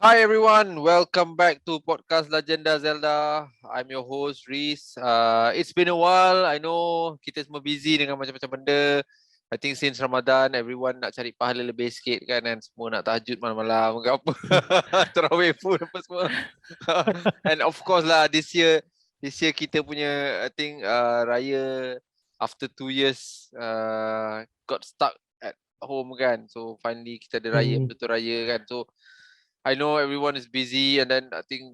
Hi everyone, welcome back to Podcast Lagenda Zelda. I'm your host Reez. It's been a while. I know kita semua busy dengan macam-macam benda. I think since Ramadan, everyone nak cari pahala lebih sikit kan, dan semua nak tahajud malam-malam ke apa. Tarawih pun apa semua. And of course lah, this year kita punya I think raya after 2 years got stuck at home kan. So finally kita ada raya, betul raya kan. So I know everyone is busy, and then I think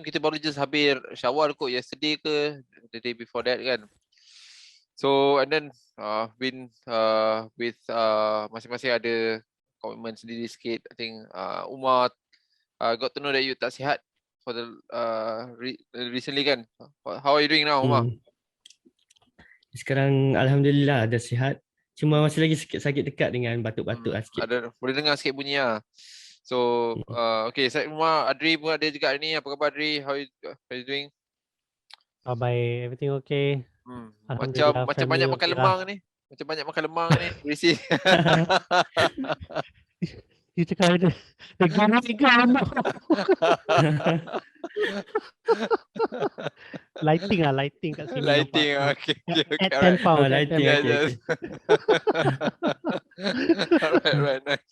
kita baru just habis syawal kot yesterday ke the day before that kan. So and then been with masing-masing ada commitment sendiri sikit. I think Umar got to know that you tak sihat for the recently kan. How are you doing now, Umar? Sekarang alhamdulillah dah sihat. Cuma masih lagi sikit sakit dekat dengan batuk-batuk lah sikit. Ada boleh dengar sikit bunyi lah. So okay, saya Umar, Adri pun ada juga ni. Apa khabar Adri? How you doing? Baik, everything okay. Macam banyak makan lemang ni. Macam banyak makan lemang ni. Berisi. You cakap ada gini kan. Lighting kat sini. Lighting, okay. At 10 pound. Lighting, okay. Alright, nice.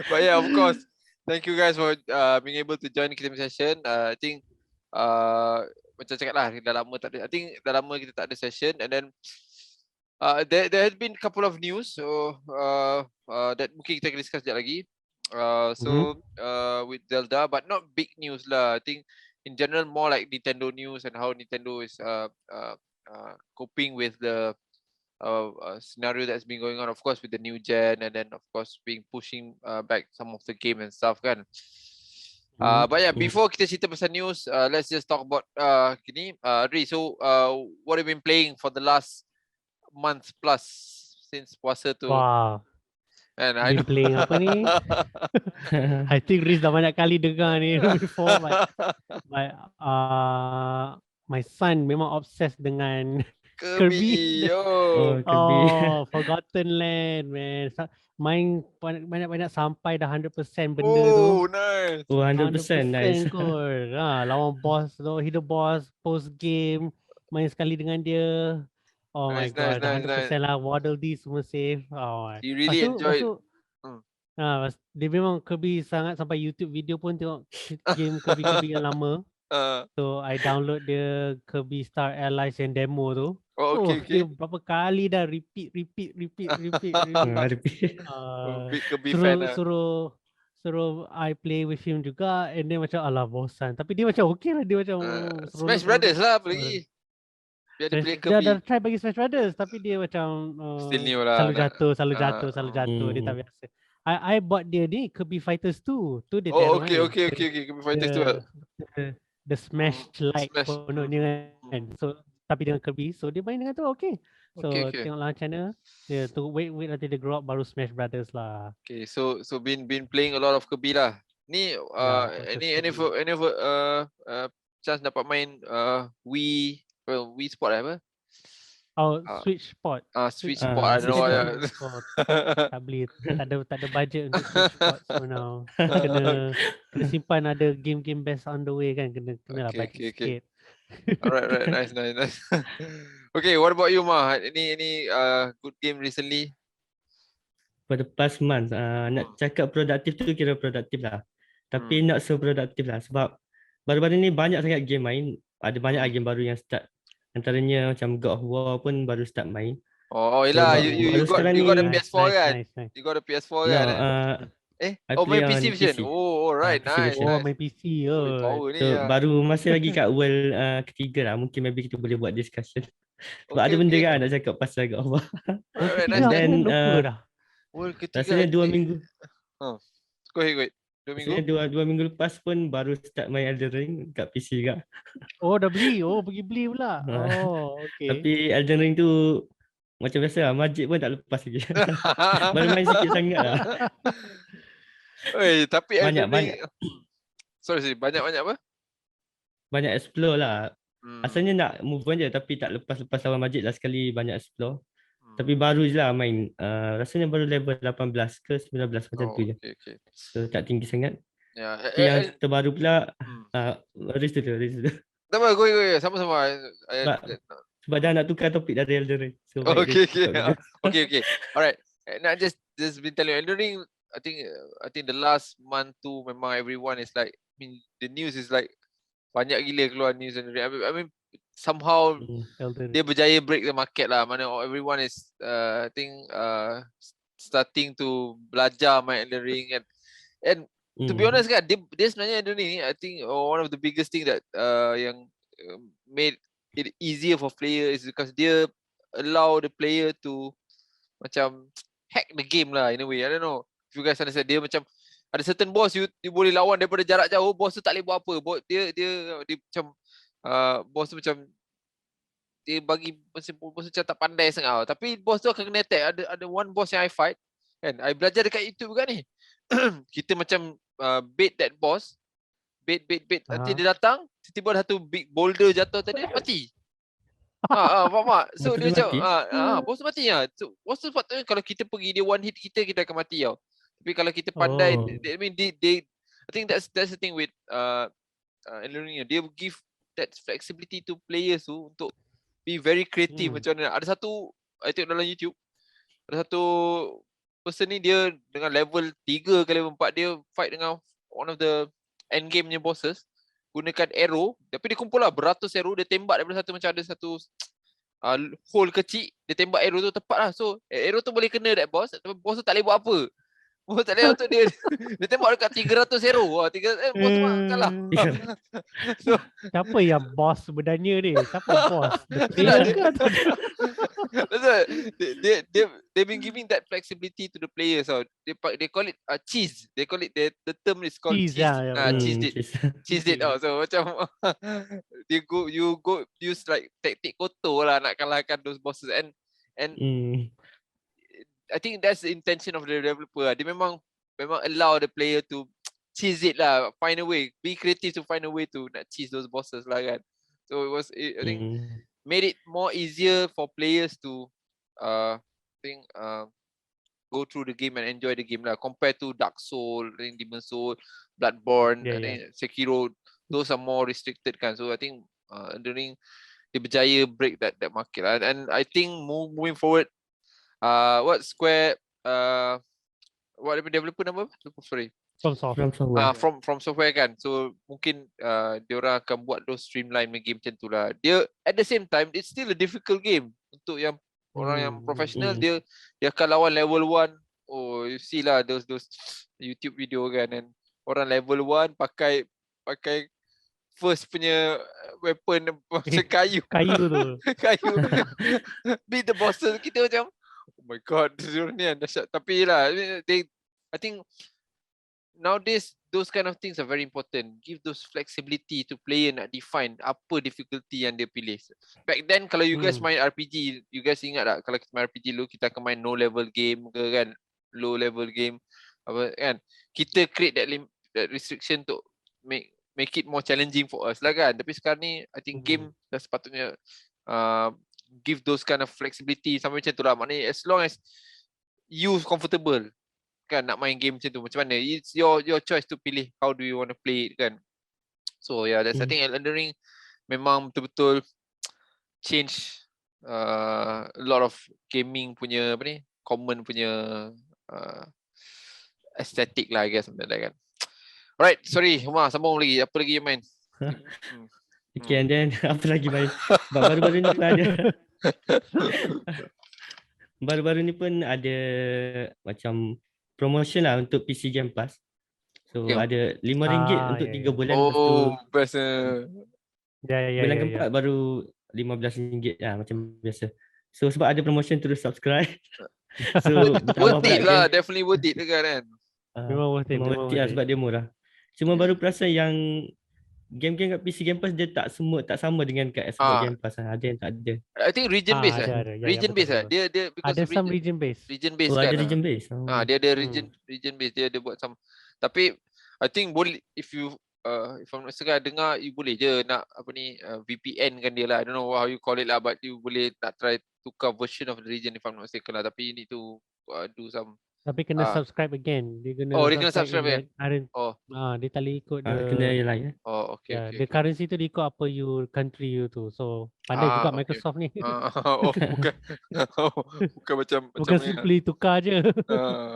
But yeah, of course, thank you guys for being able to join kita session. I think macam cakap lah, dah lama tak ada. I think dah lama kita tak ada session, and then there has been a couple of news, so that mungkin kita akan discuss sekejap lagi. With Zelda, but not big news lah. I think in general more like Nintendo news and how Nintendo is coping with the scenario that's been going on, of course with the new gen, and then of course pushing back some of the game and stuff kan. But yeah, before kita cerita pasal news, let's just talk about gini. Adri, so what have you been playing for the last month plus since puasa tu? Wow. And I know playing apa ni? I think Reez dah banyak kali dengar ni before, but my son memang obsessed dengan Kirby. Kirby. Forgotten Land, man. Main banyak-banyak sampai dah 100% benda tu. Oh, nice. 100% nice. Lawan boss tu, hit the boss, post game, main sekali dengan dia. Oh nice, my god, nice. 100% lah. Waddle Dee semua save. You really enjoyed. Dia memang Kirby sangat, sampai YouTube video pun tengok game Kirby yang lama. So I download the Kirby Star Allies yang demo tu. Okay. Dia berapa kali dah repeat. Big Kirby fan lah. Suruh I play with him juga, and then macam alah bosan. Tapi dia macam okay lah, dia macam Smash Brothers lah apa lagi. Dia ada play Kirby. Dia dah try bagi Smash Brothers, tapi dia macam still new lah. Selalu jatuh. Dia tak biasa. I bought dia ni Kirby Fighters 2. Tu dia okay. Kirby Fighters 2. The Smash like kononnya kan. So tapi dengan Kirby, so dia main dengan tu okay. So tengoklah macam mana. Dia tu wait until dia grow up baru Smash Brothers lah. Okay, so been playing a lot of Kirby lah. Ni any chance dapat main Wii Sport apa? Switch Sport. Switch Sport. I don't know. Tak boleh. Tak ada budget untuk Switch Sport so now. Kena simpan, ada game best on the way kan. Kena lah budget sikit. Alright, nice. Okay, what about you, Ma? Any good game recently? For the past month, nak cakap produktif tu kira produktif lah. Tapi not so produktif lah. Sebab baru-baru ni banyak sangat game main. Ada banyak game baru yang start. Antaranya macam God of War pun baru start main. Oh yelah, you got the PS4 kan? Nice. You got the PS4 kan? Main PC version. Oh, alright, nice. Main PC. So baru masih lagi kat world ketiga lah. Mungkin maybe kita boleh buat discussion. Sebab ada benda kan nak cakap pasal God of War. Alright, nice. Then world ketiga rasanya 2 minggu. Go ahead. 2 minggu? Dua minggu lepas pun baru start main Elden Ring kat PC juga. Oh dah beli? Pergi beli pula? Okay. Tapi Elden Ring tu macam biasa lah, Majid pun tak lepas lagi. Baru main sikit sangat lah. Tapi banyak. Sorry, banyak apa? Banyak explore lah. Asalnya nak move on je tapi tak lepas lawan Majid lah sekali banyak explore. Tapi baru je lah main. Rasanya baru level 18 ke 19 macam tu je. Okay. So tak tinggi sangat. Ya. Tapi yang terbaru pula Riz dulu. Tak apa, go. Sama-sama. Sebab dah nak tukar topik dari Elden Ring. So baik Okay. Riz cakap dulu. Okay. Alright. Not just been telling you, Elden Ring, I think the last month tu memang everyone is like, the news is like banyak gila keluar news Elden Ring. I mean somehow dia berjaya break the market lah. Mana everyone is starting to belajar main Elden Ring and to be honest kan, dia sebenarnya Elden Ring ni, I think one of the biggest thing that yang made it easier for player is because dia allow the player to macam hack the game lah in a way. I don't know if you guys understand. Dia macam ada certain boss you boleh lawan daripada jarak jauh, boss tu tak boleh buat apa. Dia macam boss tu macam dia bagi boss macam tak pandai sangat. Tapi boss tu akan kena attack. Ada one boss yang I fight kan. I belajar dekat YouTube kan ni. Kita macam bait that boss. Bait. Nanti dia datang, tiba-tiba ada satu big boulder jatuh tadi, mati. Faham tak? So dia macam bos tu mati lah. So bos tu patutnya kalau kita pergi dia one hit kita akan mati tau. Tapi kalau kita pandai, I mean they I think that's the thing with Elden Ring. Dia give that flexibility to players tu untuk be very creative macam mana. Ada satu I tengok dalam YouTube, ada satu person ni dia dengan level 3 ke level 4 dia fight dengan one of the end game punya bosses gunakan arrow, tapi dia kumpul lah beratus arrow, dia tembak daripada satu macam ada satu hole kecil, dia tembak arrow tu tepat lah. So arrow tu boleh kena that boss, tapi boss tu tak boleh buat apa. Boss tak boleh untuk dia tembak dekat 300 arrow. Boss tu kalah. So siapa yang boss sebenarnya ni? Siapa boss? They've been giving that flexibility to the players. They call it cheese. They call it the term is called cheese. Cheese it. So macam you go use like taktik kotor lah nak kalahkan those bosses and I think that's the intention of the developer. Dia memang allow the player to cheese it lah, find a way, be creative to find a way to nak cheese those bosses lah kan. So I think made it more easier for players to go through the game and enjoy the game lah, compared to Dark Soul, I think Demon Soul, Bloodborne, I think Sekiro, those are more restricted kan. So I think Elden Ring dia berjaya break that market lah. And I think moving forward, what Square what developer nama? Sorry. From Software kan. So mungkin diorang akan buat those streamline game macam tu lah. Dia at the same time it's still a difficult game untuk yang orang yang professional. Dia akan lawan level 1. Oh, you see lah those YouTube video kan, and orang level 1 pakai first punya weapon macam kayu tu. Kayu. Beat the bosses, kita macam oh my god, ni dahsyat. Tapi lah, I think nowadays those kind of things are very important. Give those flexibility to player nak define apa difficulty yang dia pilih. Back then kalau you guys main RPG, you guys ingat tak kalau kita main RPG dulu kita akan main no level game ke kan, low level game apa kan. Kita create that restriction to make it more challenging for us lah kan. Tapi sekarang ni I think game dah sepatutnya give those kind of flexibility sampai macam tu lah. Maknanya as long as you comfortable kan nak main game macam tu, macam mana, it's your choice to pilih how do you want to play it kan. So yeah, that's I think Elden Ring memang betul-betul change a lot of gaming punya apa ni, common punya aesthetic lah I guess macam tu kan. Alright, sorry Umar, sambung lagi. Apa lagi you main? Okay, and then apa lagi main? Baru-baru ni pun ada. Baru-baru ni pun ada macam promotion lah untuk PC Game Pass. So ada RM5 untuk 3 bulan. Oh, best. Bulan keempat baru RM15 lah macam biasa. So sebab ada promotion, terus subscribe. So worth it lah, definitely worth it kan. Memang worth it lah sebab dia murah. Cuma baru perasan yang game-game kat PC Game Pass dia tak sama dengan kat Xbox Game Pass. Ada yang tak ada. I think region based region based dia because ada some region based kan. Ada region based. Dia ada region based, dia ada buat some. Tapi I think boleh, if you if I'm not mistaken, dengar you boleh je nak VPN kan dia lah. I don't know how you call it lah, but you boleh nak try tukar version of the region if I'm not mistaken lah. Tapi you need to do some. Tapi kena subscribe again. Dia kena Oh, dia kena subscribe in that Oh. dia tak boleh ikut Kena yang lain. Oh, okay, okay. the currency tu dia ikut apa country you tu. So pandai juga okay. Microsoft ni. Bukan macam Bukan ni. simply tukar je.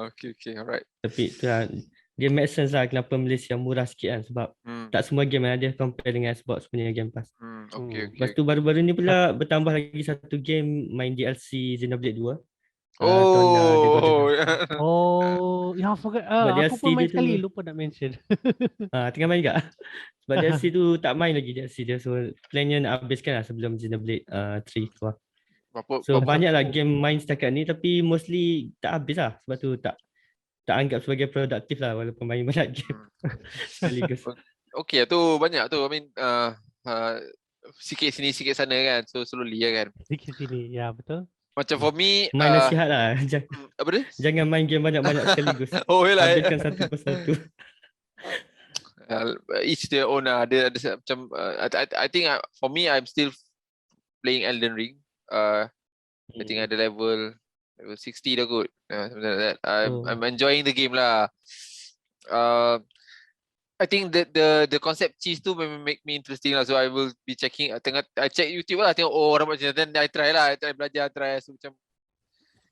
Okay, alright. Tapi tu lah, dia make sense lah kenapa Malaysia murah sikit kan. Sebab tak semua game ada compare dengan Xbox punya Game Pass. Okay. Lepas tu baru-baru ni pula bertambah lagi satu game main DLC Xenoblade 2. I forgot. Sebab Aku pun main DLC dia sekali, tu- lupa nak mention. Tengah main juga. Sebab DLC tu tak main lagi DLC dia. So plannya nak habiskan lah sebelum Xenoblade 3 keluar. So banyak lah game main setakat ni, tapi mostly tak habis lah. Sebab tu tak anggap sebagai produktif lah walaupun main banyak game sekaligus. Okay, tu banyak tu. I mean sikit sini sikit sana kan. So slowly lah kan. Sikit sini, ya betul. Macam for me Main nasihat lah. apa dia? Jangan main game banyak-banyak sekaligus. Yelah. Habiskan satu persatu. Each their own lah. Ada macam I think for me I'm still playing Elden Ring. I think ada level 60 dah kot. Something like that. I'm enjoying the game lah. I think the concept cheese tu make me interesting lah. So I will be checking. I check YouTube lah. Tengok orang buat macam then I try lah. I try belajar, so macam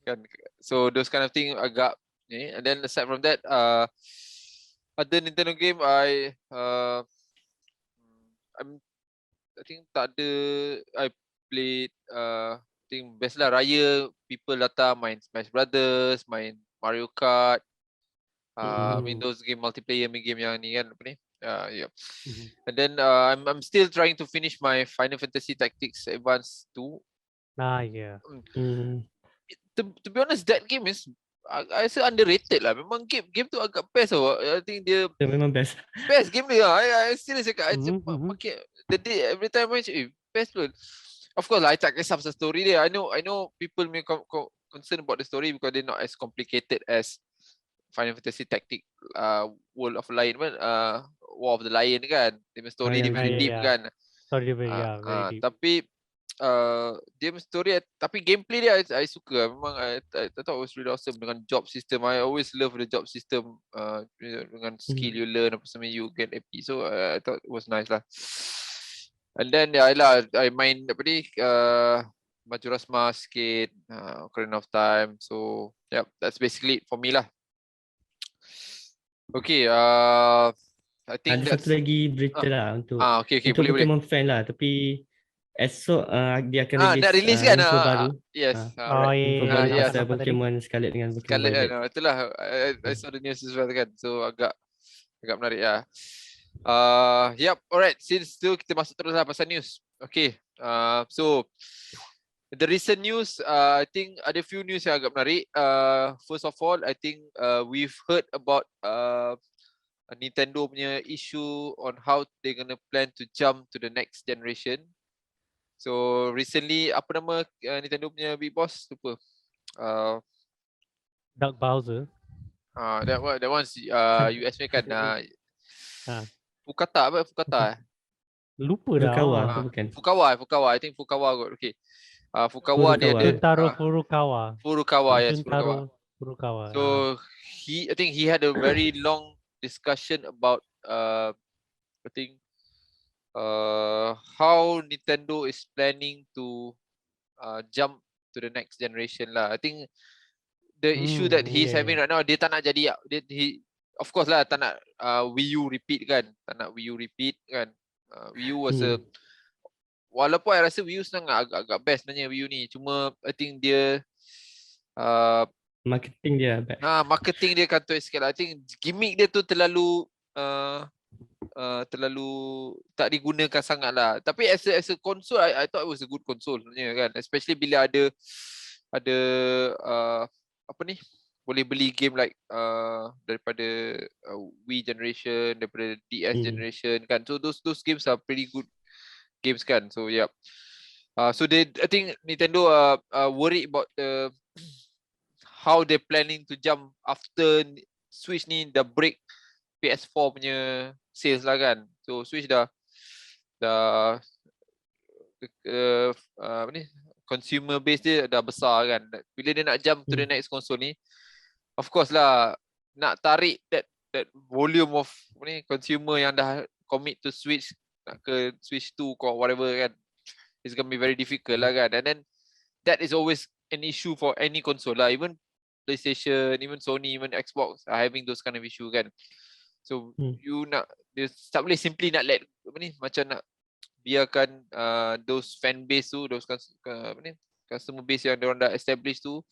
kan. So those kind of thing agak ni. And then aside from that, other Nintendo game I think tak ada. I played I think best lah raya people datang main Smash Brothers, main Mario Kart. I mean those game multiplayer game yang ni kan apa ni. Yeah. And then I'm still trying to finish my Final Fantasy Tactics Advance 2. Yeah. To be honest, that game is I rasa underrated lah. Memang game tu agak best tau. I think dia memang best. Best game dia. I serious cakap. Pakai the day every time I best pun. Of course lah, I tak kisah pasal story dia. I know people may concern about the story because they're not as complicated as Final Fantasy Tactic World of Lion War of the Lion kan. Dia story dia very deep kan. Story dia very deep. Tapi dia story tapi gameplay dia I suka. Memang I thought it was really awesome dengan job system. I always love the job system dengan skill you learn apa semua you get AP. So I thought it was nice lah. And then I main apa ni Majora's Mask sikit, Ocarina of Time. So yeah, that's basically it for me lah. Okay, I think ada satu lagi berita lah untuk okay, untuk boleh. Pokemon fan lah, tapi esok dia akan nak release kan info baru. Yes. Info baru yeah, pasal Pokemon Scarlet dengan Pokemon Violet. Itulah I saw the news as well kan. So agak menarik lah. Yep, alright. Since tu kita masuk terus lah pasal news. Okay. So the recent news, I think ada few news yang agak menarik. First of all, I think we've heard about Nintendo punya issue on how they're gonna plan to jump to the next generation. So recently, apa nama Nintendo punya big boss? Lupa. Doug Bowser. That one's US punya kan. Fukata. Lupa dah. Fukawa. I think Fukawa kot. Okay. Fukawa dia Juntaro Furukawa. Yes, Furukawa. So I think he had a very long discussion about I think how Nintendo is planning to jump to the next generation lah. I think the issue that he's having right now, dia tak nak jadi of course lah tak nak Wii U repeat kan. Wii U was walaupun I rasa Wii U sebenarnya agak best sebenarnya Wii U ni. Cuma I think dia marketing dia bad. Marketing dia kantor sikit lah. I think gimmick dia tu terlalu tak digunakan sangat lah. Tapi as a console, I thought it was a good console sebenarnya kan. Especially bila ada apa ni, boleh beli game like daripada Wii generation, daripada DS generation kan. So those games are pretty good games kan. So yeah. So I think Nintendo worried about how they're planning to jump after Switch ni dah break PS4 punya sales lah kan. So Switch dah apa ni, consumer base dia dah besar kan. Bila dia nak jump to the next console ni, of course lah, nak tarik that volume of ni consumer yang dah commit to Switch, nak ke Switch 2 or whatever kan, it's gonna be very difficult lah kan. And then that is always an issue for any console lah. Even PlayStation, even Sony, even Xbox are having those kind of issue kan. So you nak, dia tak boleh simply nak let apa ni, macam nak biarkan those fan base tu, those apa ni, customer base yang diorang dah establish tu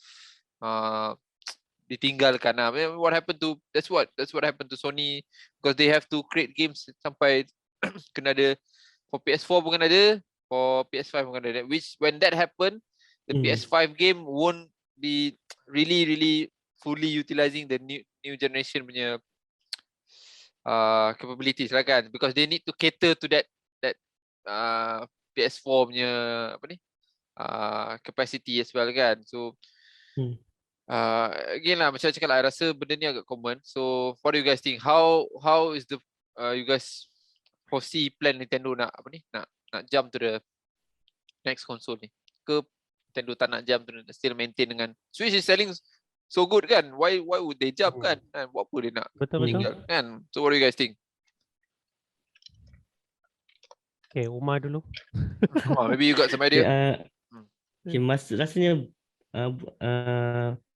ditinggalkan lah. What happened to, that's what happened to Sony, because they have to create games sampai kena ada for PS4 pun kena ada, for PS5 pun kena ada, which when that happen, the PS5 game won't be really fully utilizing the new generation punya capabilities lah kan, because they need to cater to that PS4 punya apa ni capacity as well kan. So again lah, macam cakap lah, I rasa benda ni agak common. So what do you guys think? How is the you guys foresee plan Nintendo nak apa ni, nak jump to the next console ni? Ke Nintendo tak nak jump to still maintain dengan Switch is selling so good kan? Why would they jump kan? Buat apa dia nak tinggal kan? So what do you guys think? Okay, Umar dulu. Maybe you got some idea. Rasanya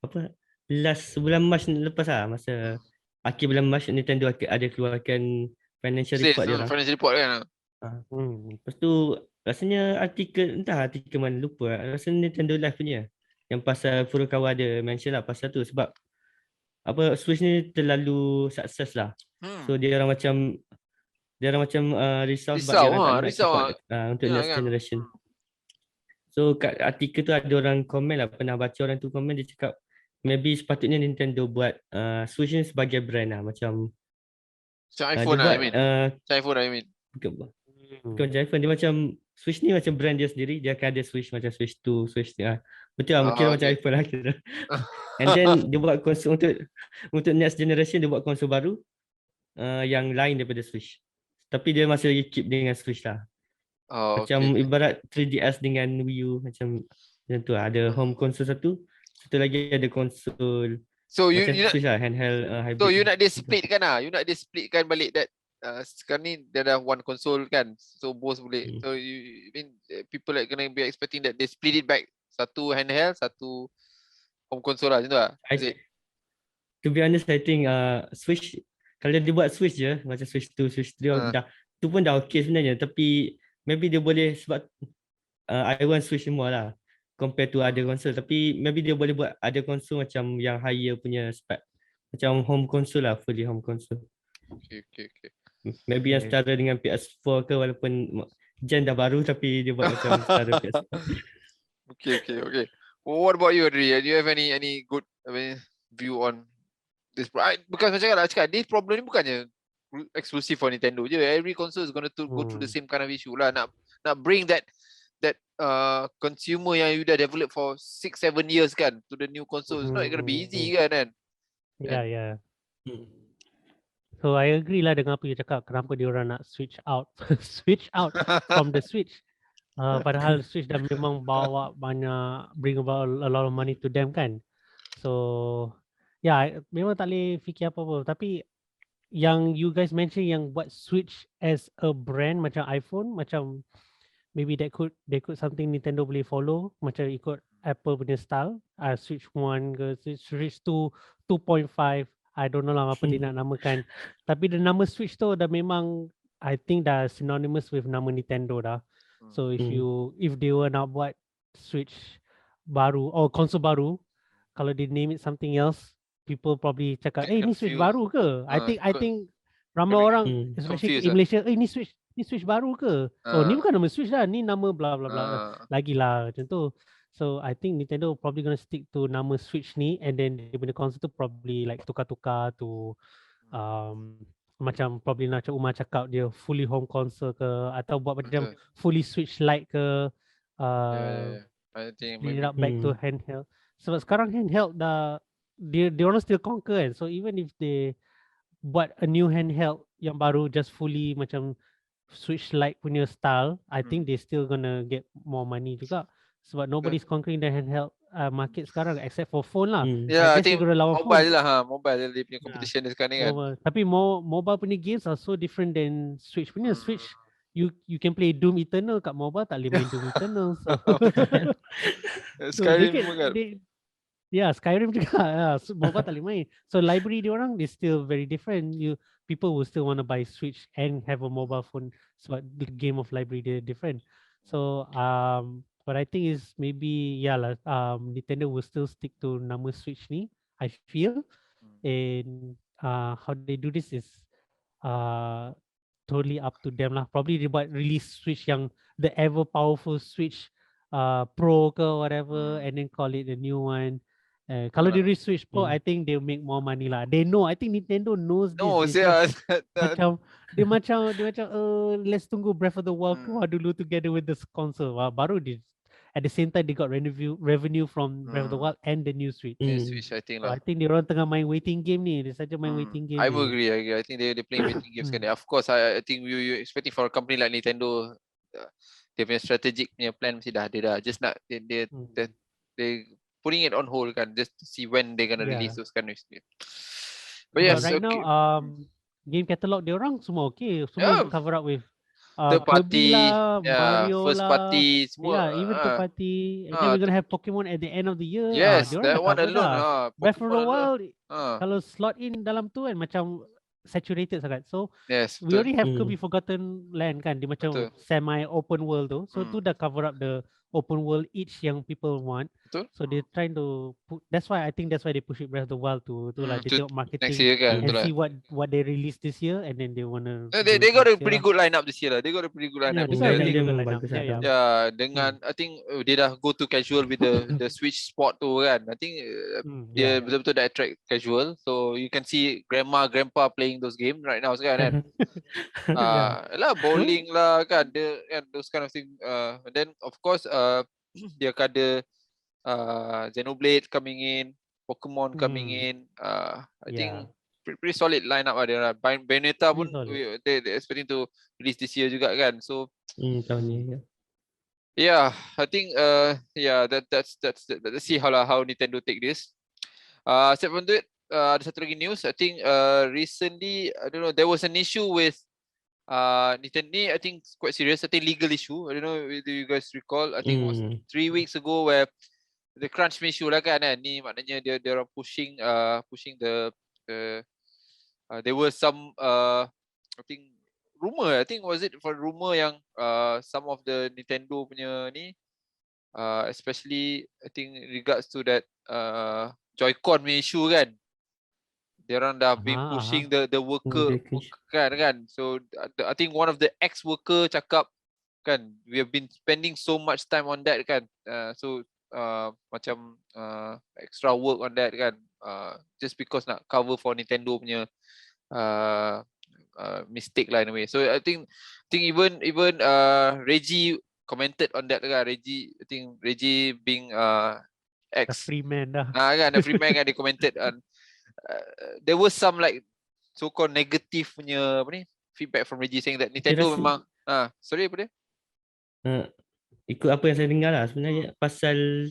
apa, last bulan Mac lepas lah, masa akhir bulan Mac, Nintendo ada keluarkan financial report dia lah. Financial report kan. Lepas tu rasanya artikel mana lupa, rasanya Nintendo Live punya yang pasal Furukawa ada mention lah pasal tu, sebab apa, Switch ni terlalu sukses lah. So dia orang macam risau sebab dia orang tak nak untuk next generation. So kat artikel tu ada orang komen lah, pernah baca orang tu komen, dia cakap maybe sepatutnya Nintendo buat Switch ni sebagai brand lah, macam iPhone lah, I mean. Bukan macam iPhone, dia macam Switch ni macam brand dia sendiri, dia akan ada Switch macam Switch 2, Switch 3. Betul lah, kira macam iPhone lah kira. And then dia buat konsol untuk next generation, dia buat konsol baru yang lain daripada Switch. Tapi dia masih lagi keep dengan Switch lah. Macam ibarat 3DS dengan Wii U, macam tu lah. Ada home console satu lagi ada konsol. So you Switch lah, handheld hybrid. So you nak dia splitkan lah. You nak dia splitkan balik that sekarang ni dia ada one console kan. So both boleh. So you mean people like gonna be expecting that they split it back. Satu handheld, satu home console lah, macam tu lah. To be honest, I think Switch, kalau dia buat Switch je, macam Switch 2, Switch 3 dah, tu pun dah okay sebenarnya. Tapi maybe dia boleh, sebab I want Switch semua lah compare to other console. Tapi maybe dia boleh buat ada console macam yang higher punya spec, macam home console lah, fully home console. Okay. Maybe yang setara dengan PS4 ke, walaupun gen dah baru tapi dia buat macam setara PS4. Okay. Well, what about you, Adri? Do you have any good view on this? Because macam cakap, this problem ni bukannya exclusive for Nintendo je. Every console is going to go through the same kind of issue lah. Nak bring that consumer yang you dah develop for 6-7 years kan to the new console, it's not going to be easy kan? Yeah. So I agree lah dengan apa you cakap, kenapa dia orang nak switch out from the Switch. Padahal Switch dah memang bring about a lot of money to them kan. So memang tak boleh fikir apa-apa. Tapi yang you guys mention yang buat Switch as a brand macam iPhone, macam maybe they could something Nintendo boleh follow, macam ikut Apple punya style, Switch 1 ke Switch 2, 2.5, I don't know lah apa dia nak namakan. Tapi the nama Switch tu dah memang, I think dah synonymous with nama Nintendo dah. So if they were nak buat Switch baru konsol baru, kalau they name it something else, people probably cakap, ni Switch baru ke? I think ramai orang, especially in Malaysia, ni Switch baru ke? Ni bukan nama Switch lah, ni nama bla bla bla. Lagilah macam tu. So I think Nintendo probably gonna stick to nama Switch ni, and then dia punya console tu probably like tukar-tukar to macam probably macam Umar cakap, dia fully home console ke, atau buat macam fully Switch Lite ke, I think bring it up back to handheld. Sebab sekarang handheld dah dia orang still conquer kan. So even if they buat a new handheld yang baru just fully macam Switch like punya style, I think they still gonna get more money juga sebab nobody's conquering the handheld market sekarang except for phone lah. Yeah, I I guess they think gonna lawan mobile phone. je lah mobile dia punya Yeah. competition dia sekarang ni kan. Tapi mobile punya games are so different than Switch punya. Switch you can play Doom Eternal kat mobile, tak boleh main Doom Eternal. So, so they Skyrim can, pun kan. yeah, Skyrim juga. So mobile tak boleh main. So library dia orang they still very different. People will still want to buy Switch and have a mobile phone sebab the game of library dia different. So what I think is maybe lah Nintendo will still stick to nama Switch ni, I feel. And how they do this is uh totally up to them lah. Probably dia buat release Switch yang the ever powerful Switch Pro ke whatever, and then call it a new one. Kalau dia release Switch Pro, I think they'll make more money lah. They know, I think Nintendo knows this. No, They yeah. just macam let's tunggu Breath of the Wild keluar dulu together with this console. Baru dia at the same time they got revenue from Breath of the Wild and the new Switch. Switch I think So lah. I think dia orang tengah main waiting game ni. Dia saja main waiting game I ni. agree. I think they playing waiting games kan. Of course, I think you expecting for a company like Nintendo, dia punya strategic punya plan mesti dah just nak they putting it on hold kan, just to see when they gonna release those kind of games. But yes, right okay. now game catalog dia orang semua okay, semua cover up with third party, Kirby lah, Mario first lah, party, semua. even third party, and then we're gonna have Pokemon at the end of the year. Yes, Dia orang that dah one cover alone. dah. Breath of the Wild, alone. kalau slot in dalam tu kan macam saturated sangat. So yes, we already have Kirby Forgotten Land kan, dia macam semi open world tu. So tu dah cover up the open world each yang people want. Betul. So they're trying to put, that's why they push it Breath of the Wild to lah dia tengok marketing next year kan, and see what they release this year, and then they wanna they got a pretty good lineup this year lah. They got a pretty good lineup. Dengan I think they dah go to casual with the Switch Sport tu kan. I think dia betul-betul dah attract casual. So you can see grandpa playing those games right now sekarang kan. Lah bowling lah kan, those kind of thing. And then of course dia ada Xenoblade coming in, Pokemon coming in. I think pretty solid lineup ada. Bayonetta pun they expecting to release this year juga kan. So tahun ni. Yeah, I think that's let's see how Nintendo take this. Except from that, ada satu lagi news. I think recently, I don't know, there was an issue with Nintendo. I think quite serious. I think legal issue. I don't know if you guys recall. I think it was 3 weeks ago where the crunch issue lah kan. Ni maknanya dia orang pushing the there was some I think rumor. I think was it for rumor yang some of the Nintendo punya ni especially I think regards to that Joy-Con punya issue kan. Dia orang dah been pushing the worker kan. So I think one of the ex-worker cakap kan, we have been spending so much time on that kan. So macam extra work on that kan. Just because nak cover for Nintendo punya mistake lah in a way. So I think even Reggie commented on that kan. Reggie being ex free man dah. Kan, the free man kan, dia commented there was some like so-called negative punya feedback from Reggie saying that Nintendo memang sorry apa dia? Ikut apa yang saya dengar lah sebenarnya pasal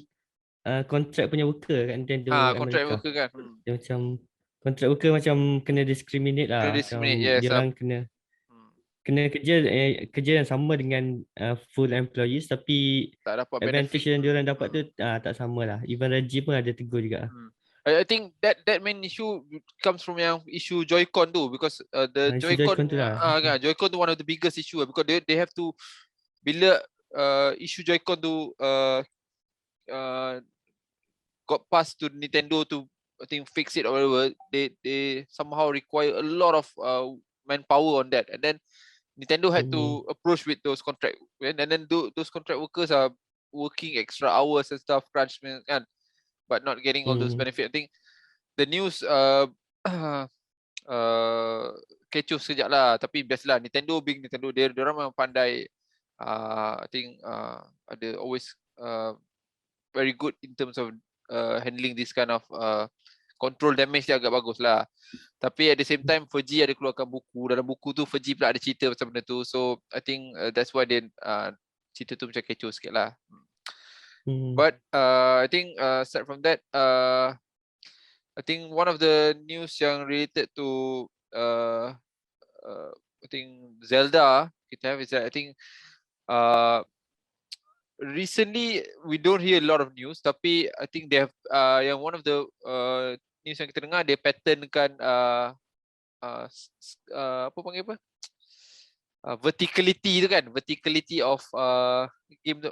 kontrak punya worker kat Nintendo kontrak Amerika. Worker kan. Dia macam kontrak worker macam kena discriminate lah. Yes, dia orang kena kerja yang sama dengan full employees tapi tak dapat advantage benefit yang dia orang dapat tu tak sama lah. Even Reggie pun ada tegur juga. I think that main issue comes from yang issue Joy-Con tu, because the Joy-Con Joy-Con tu one of the biggest issue because they have to, bila issue Joy-Con tu got passed to Nintendo to I think fix it or whatever, they somehow require a lot of manpower on that, and then Nintendo had to approach with those contract, and then those contract workers are working extra hours and stuff, crunch kan, but not getting all those benefit. I think the news kecoh sekejap lah, tapi biasalah Nintendo being Nintendo, dia orang memang pandai. I think ada always very good in terms of handling this kind of control damage dia agak bagus lah. Tapi at the same time Fergie ada keluarkan buku. Dalam buku tu Fergie pula ada cerita macam benda tu. So I think that's why dia cerita tu macam kecoh sikit lah. But I think aside from that, I think one of the news yang related to I think Zelda kita have is that I think recently we don't hear a lot of news, tapi I think they have yang one of the news yang kita dengar, dia patternkan apa panggil apa? Verticality tu kan, verticality of game tu,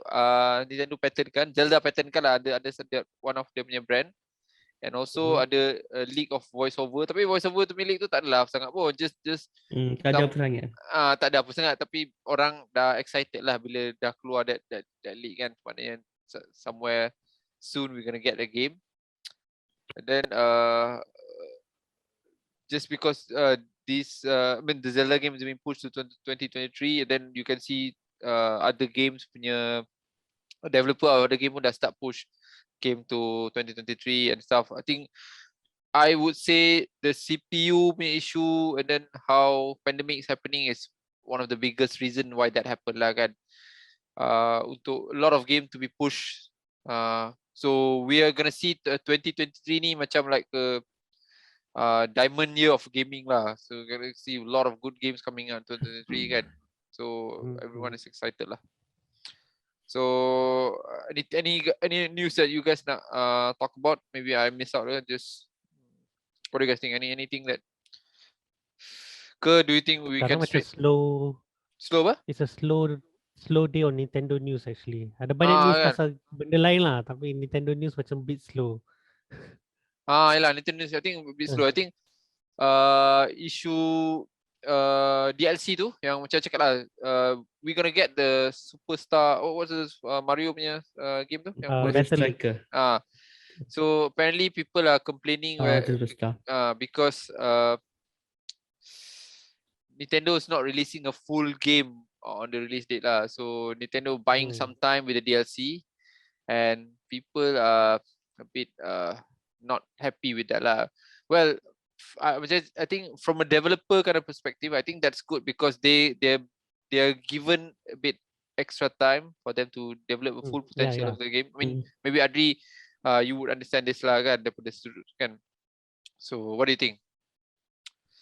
Nintendo patternkan, Zelda patternkan lah, ada one of dia punya brand. And also ada leak of voiceover, tapi voiceover tu milik tu tak adalah sangat pun, just tak ada apa sangat. Tak ada apa sangat, tapi orang dah excited lah bila dah keluar that leak kan. Maknanya somewhere soon we're gonna get the game. And then just because this I mean the Zelda game has been pushed to 2023, and then you can see other games punya developer of the game pun dah start push game to 2023 and stuff. I think I would say the CPU punya issue and then how pandemic is happening is one of the biggest reason why that happened lah kan. Untuk a lot of game to be pushed. So we are gonna see 2023 ni macam like a diamond year of gaming lah. So we're gonna see a lot of good games coming out 2023 kan. So everyone is excited lah. So any news that you guys nak talk about? Maybe I miss out. Just what do you guys think? Anything that? Do you think we Sekarang can macam slow apa? It's a slow day on Nintendo news actually. Ada banyak news kan? pasal benda lain lah, tapi Nintendo news macam bit slow. Yalah, Nintendo news I think a bit slow. I think issue DLC tu yang macam cakap lah, we gonna get the superstar, what's this Mario punya game tu yang Striker. so apparently people are complaining because Nintendo is not releasing a full game on the release date lah. So Nintendo buying some time with the DLC, and people are a bit not happy with that lah. Well, I think from a developer kind of perspective, I think that's good because they're given a bit extra time for them to develop a full potential of the game. I mean, maybe Adri, you would understand this lah kan, daripada sudut kan. So what do you think?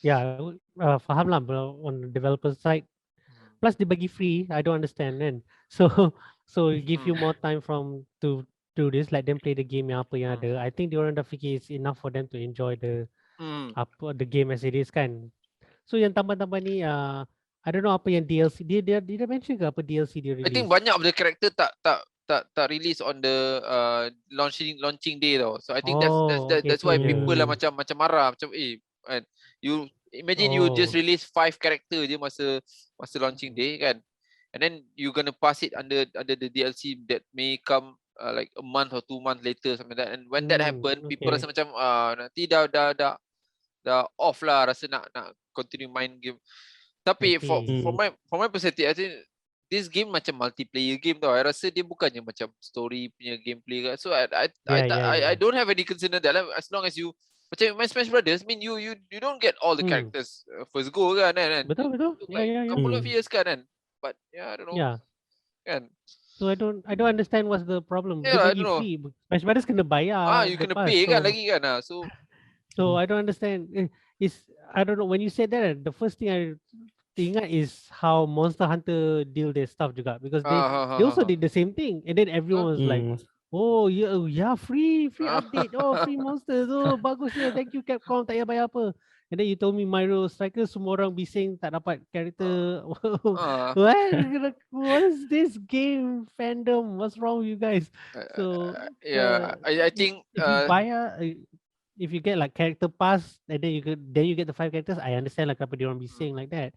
Yeah, faham lah on the developer side. Plus dia bagi free, I don't understand kan. So give you more time to do this, let them play the game yang apa yang ada. I think diorang dah fikir it's enough for them to enjoy the game as it is kan. So yang tambah-tambah ni I don't know apa yang DLC dia mention ke apa DLC dia release. I think banyak of the character tak release on the launching day tau. So I think that's why people lah macam marah macam you imagine you just release 5 character je masa launching day kan, and then you gonna pass it under the DLC that may come like a month or 2 months later, something like that. And when that happen, people rasa macam nanti dah off lah, rasa nak continue main game. Tapi from my perspective, I think this game macam multiplayer game tau. I rasa dia bukannya macam story punya gameplay kan. So I don't have any concern that lah, as long as you macam main Smash Brothers, I mean you don't get all the characters first go kan. Betul. Couple of years kan. But I don't know. Yeah. Kan. So I don't understand what's the problem. Yeah, Dia bagi free. Smash Brothers kena bayar. You kena pay kan lagi kan. So I don't understand. I don't know, when you said that, the first thing I ingat is how Monster Hunter deal their stuff juga, because they also did the same thing, and then everyone was like, oh yeah, free update, free monsters, bagus ya, thank you Capcom, tak payah bayar apa. And then you told me Mario Striker semua orang bising tak dapat character. What is this game fandom? What's wrong with you guys? So I think if you bayar, if you get like character pass and then you get the 5 characters, I understand like kenapa dia orang bising like that.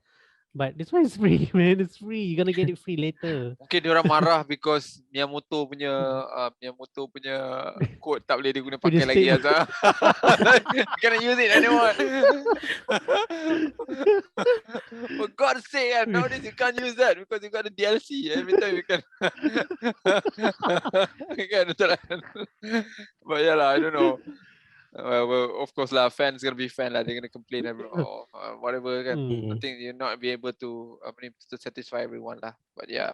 But this one is free, man. It's free. You're gonna get it free later. Mungkin dia orang marah because Miyamoto punya code tak boleh diguna pakai lagi Azhar. You cannot use it anymore. For God's sake, nowadays you can't use that because you got the DLC. Every time you can. Kan betul kan? But yeah lah, I don't know. Well, of course lah, fans gonna be fan lah. They're gonna complain or whatever kan. I Hmm. think you're not be able to to satisfy everyone lah. But yeah.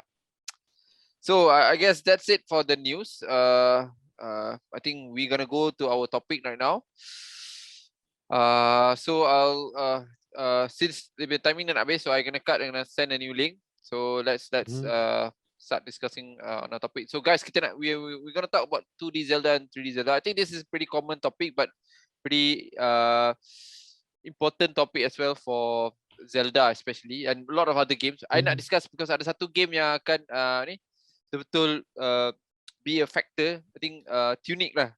So I guess that's it for the news. I think we're gonna go to our topic right now. So I'll since the timing dah nak habis, so I'm gonna cut and gonna send a new link. So let's start discussing on our topic. So guys, we're gonna talk about 2D Zelda and 3D Zelda. I think this is pretty common topic, but pretty important topic as well for Zelda especially, and a lot of other games. I nak discuss because ada satu game yang akan betul-betul be a factor. I think Tunic lah.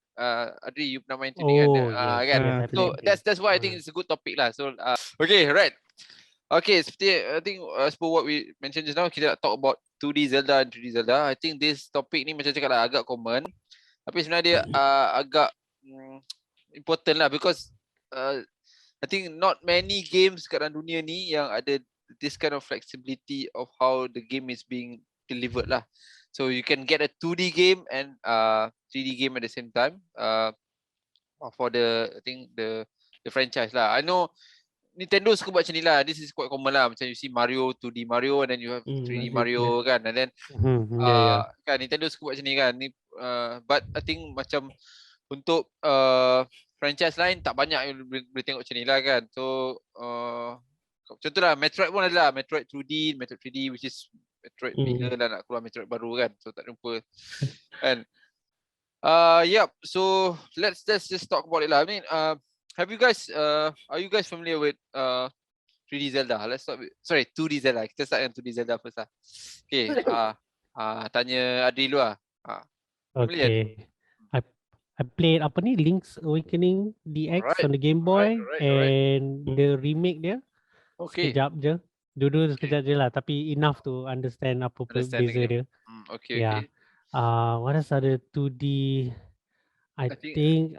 Adri, you pernah main Tunic kan? Oh, yes. Kan? Yes, I So played. that's why I think it's a good topic lah. So okay, right. Okay, seperti I think as per what we mentioned just now, kita nak talk about 2D Zelda and 3D Zelda. I think this topic ni macam cakap lah agak common, tapi sebenarnya dia agak important lah because I think not many games kat dalam dunia ni yang ada this kind of flexibility of how the game is being delivered lah. So you can get a 2D game and 3D game at the same time for the I think the franchise lah. I know Nintendo suka buat macam ni lah. This is quite common lah. Macam you see Mario, 2D Mario and then you have 3D Mario kan. And then kan Nintendo suka buat macam ni kan. But I think macam untuk franchise lain tak banyak yang boleh tengok macam ni lah kan. So contohlah Metroid pun ada lah. Metroid 2D, Metroid 3D which is Metroid bila lah nak keluar Metroid baru kan. So tak jumpa kan. Yep. So let's just talk about it lah. I mean have you guys are you guys familiar with 3D Zelda? Let's start with 2D Zelda. Kita start dengan 2D Zelda first lah. Okay. Tanya Adri dulu lah. Okay. I played apa ni Link's Awakening DX on the Game Boy and the remake dia. Okay. Sekejap je. Dulu sekejap je lah tapi enough to understand apa beza dia. Okay. Yeah. What else ada 2D? I think think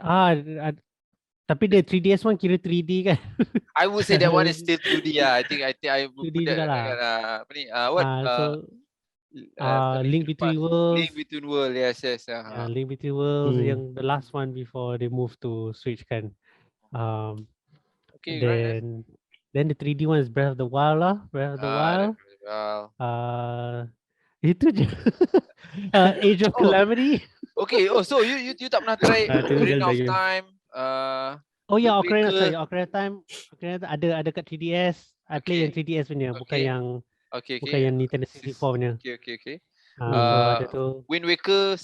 tapi dia 3DS one kira 3D kan? I would say that one is still 2D lah. I think I would 2D put that jugalah. apa ni Link Between Worlds. Link Between Worlds, yes. Link Between Worlds yang the last one before they move to Switch kan. Okay, then the 3D one is Breath of the Wild lah. Breath of the Wild. Itu je. Age of Calamity. Okay, so you tak pernah try Ocarina of Time? Oh ya, Ocarina of Time ada kat 3DS. I play yang 3DS punya, bukan yang bukan yang Nintendo 64 punya. Okay. So ada tu. Wind Waker,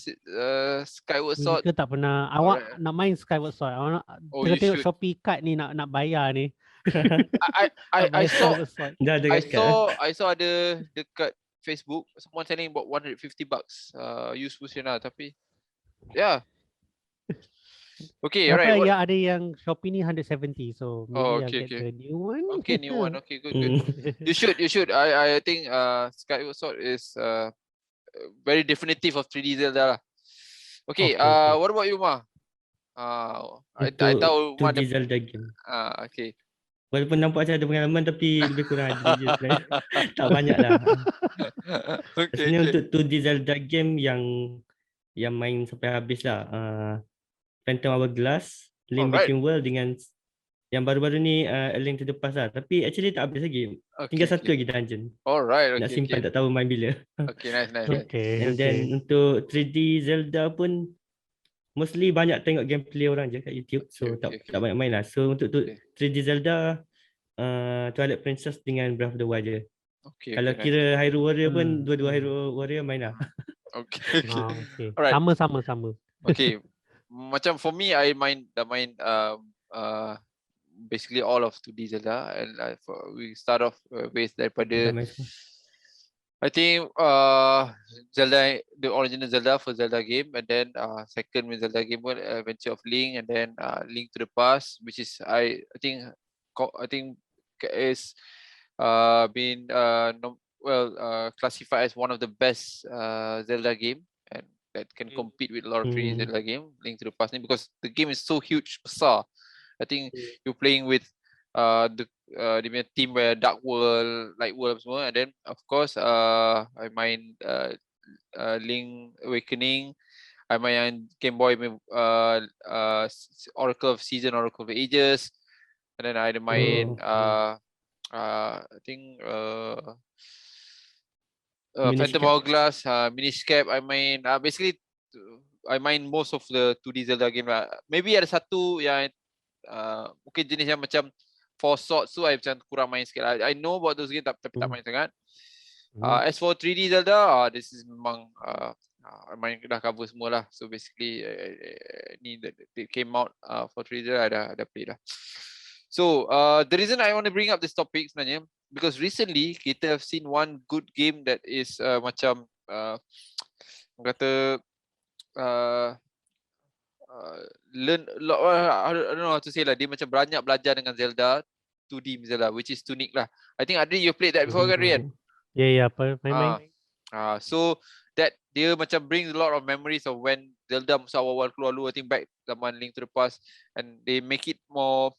Skyward Sword. Wind Waker tak pernah. Awak nak main Skyward Sword. Awak nak tengok Shopee card ni nak bayar ni. I saw ada dekat Facebook someone selling about $150 used version lah, tapi yeah. Okay, right. Ya, ada yang Shopee ni 170, so maybe I'll get the new one. Okay, new one. Okay, good. You should. I think Skyward Sword is very definitive of 3D Zelda lah. Okay, what about you, Ma? I tahu Ma 2D Zelda game. Okay. Walaupun nampak macam ada pengalaman tapi lebih kurang Adri je sebenarnya. Tak banyak lah. Sebenarnya untuk 2D Zelda game yang main sampai habis lah. Phantom Hourglass, Link Between Worlds dengan yang baru-baru ni A Link to the Past lah. Tapi actually tak habis lagi. Tinggal satu lagi dungeon. Alright, nak simpan tak tahu main bila. Okay, nice. And then untuk 3D Zelda pun mostly banyak tengok gameplay orang je kat YouTube. So tak banyak main lah. So untuk 3D Zelda Twilight Princess dengan Breath of the Wild je. Kalau kira Hyrule Warrior pun dua-dua Hyrule Warrior main lah. Okay. Alright. Sama. Okay. Macam for me, I main basically all of 2D Zelda, and we start off with daripada I think Zelda, the original Zelda for Zelda game, and then second with Zelda game was Adventure of Link, and then Link to the Past, which is I think is been classified as one of the best Zelda game, and that can compete with a lot of 3D Zelda game, Link to the Past, because the game is so huge, besar. I think you're playing with the team where Dark World, Light World semua, and then of course I main Link Awakening. I main yang Game Boy, Oracle of Season, Oracle of Ages. And then I ada main I think Phantom Hourglass, Miniscape. I main basically I main most of the 2D Zelda game lah. Maybe ada satu yang mungkin jenis yang macam Four Swords tu I macam kurang main sikit lah. I know about those games tapi tak main sangat. As for 3D Zelda, this is memang main dah cover semua lah. So basically ni that came out for 3D Zelda ada play lah. So the reason I want to bring up this topic sebenarnya because recently kita have seen one good game that is macam kata learn a lot, I don't know how to say lah, dia macam banyak belajar dengan Zelda 2D Zelda, which is Tunic lah. I think Adri you played that before kan Rian? Yeah, main. So that dia macam brings a lot of memories of when Zelda masa awal-awal keluar dulu, I think back zaman Link to the Past, and they make it more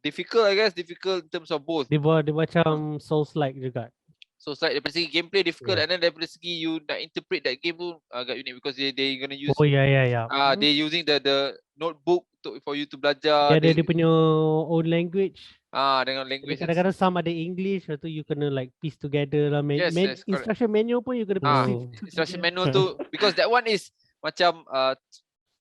difficult, I guess, difficult in terms of both. Dia macam Souls-like juga. So it's like daripada segi gameplay difficult, and then daripada segi you nak interpret that game tu agak unik because they gonna use they using the notebook for you to belajar. Dia punya own language. Dengan language. Kadang-kadang some ada English, lepas tu you kena like piece together lah. Yes, instruction manual pun you kena piece. Instruction manual tu because that one is macam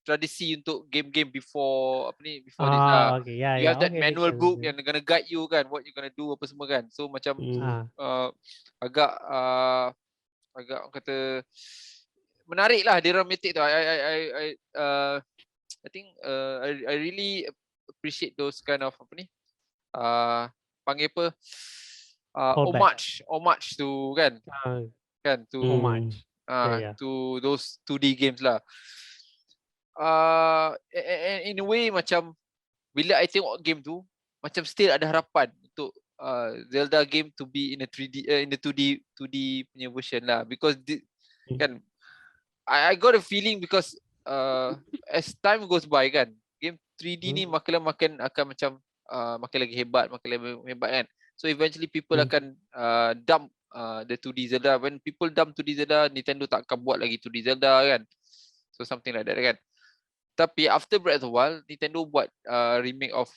tradisi untuk game-game before this lah. Okay, you have that manual book yang gonna guide you kan, what you gonna do apa semua kan. So macam agak orang kata menarik lah, dia dramatic tu. I think I really appreciate those kind of panggil apa homage to kan to homage to those 2D games lah. In a way macam bila I tengok game tu macam still ada harapan untuk Zelda game to be in a 3D in the 2D punya version lah, because kan I got a feeling because as time goes by kan, game 3D ni makin akan macam makin lagi hebat kan. So eventually people akan dump the 2D Zelda. When people dump 2D Zelda, Nintendo tak akan buat lagi 2D Zelda kan. So something like that kan. Tapi after Breath of the Wild, Nintendo buat remake of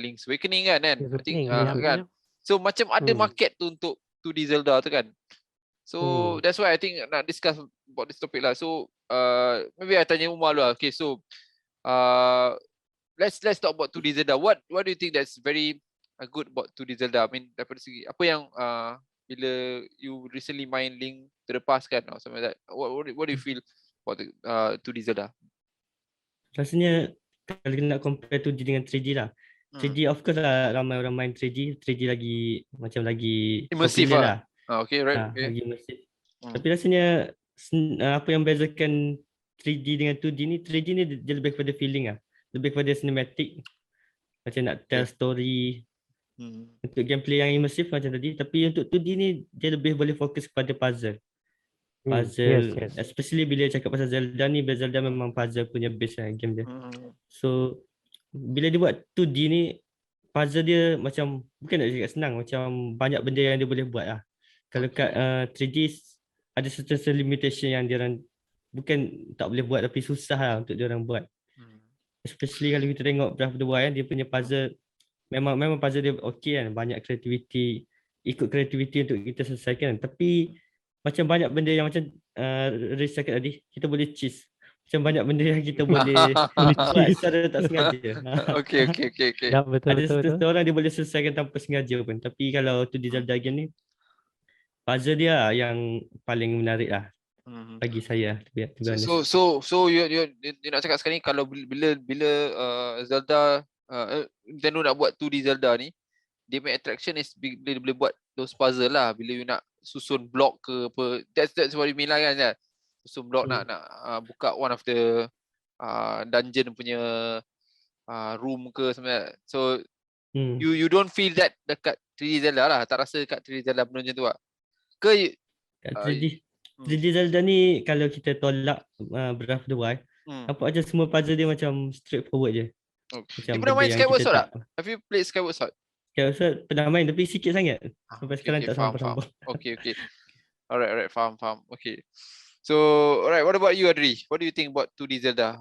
Link's Awakening kan. I think kan. So macam ada market tu untuk 2D Zelda tu kan. So that's why I think nak discuss about this topic lah. So maybe I tanya Umar dulu lah. Okay, so let's talk about 2D Zelda. What do you think that's very good about 2D Zelda? I mean daripada segi apa yang bila you recently main Link to the Past kan or something like that. What do you feel about the 2D Zelda? Rasanya kalau nak compare 2D dengan 3D lah. 3D of course lah, ramai orang main 3D lagi macam lagi immersive lah. Okay, right. Lagi immersive. Tapi rasanya apa yang bezakan 3D dengan 2D ni, 3D ni dia lebih kepada feeling lah. Lebih kepada cinematic. Macam nak tell story. Untuk gameplay yang immersive macam tadi. Tapi untuk 2D ni dia lebih boleh fokus kepada puzzle. Yes. Especially bila cakap pasal Zelda ni, Zelda memang puzzle punya base lah game dia. So bila dia buat 2D ni, puzzle dia macam bukan nak cakap senang, macam banyak benda yang dia boleh buat lah. Kalau kat 3D ada certain limitation yang dia orang bukan tak boleh buat tapi susah lah untuk dia orang buat. Especially kalau kita tengok Breath of the Wild, dia punya puzzle memang puzzle dia okey kan, banyak kreativiti, ikut kreativiti untuk kita selesaikan. Tapi macam banyak benda yang macam Riz cakap tadi, kita boleh cheese. Macam banyak benda yang kita boleh buat secara tak sengaja. Okay. Ya, betul. Ada orang dia boleh selesaikan tanpa sengaja pun. Tapi kalau 2D Zelda game ni, puzzle dia yang paling menarik lah bagi saya. So you nak cakap sekarang ni kalau bila Zelda Nintendo nak buat 2D Zelda ni, dia main attraction is bila dia boleh buat those puzzle lah. Bila you nak susun block ke apa, that's what you mean lah kan. Susun block nak buka one of the dungeon punya room ke sebenarnya. So you don't feel that dekat 3D Zelda lah. Tak rasa dekat 3D Zelda benda macam tu lah. Ke kat 3D Zelda ni kalau kita tolak Breath of the Wild, nampak je semua puzzle dia macam straightforward je. You pernah main Skyward Sword tak? Have you played Skyward Sword? Skyward Sword pernah main tapi sikit sangat. Sampai sekarang tak sampai. Okay. Alright, faham. Okay. So, alright, what about you, Adri? What do you think about 2D Zelda?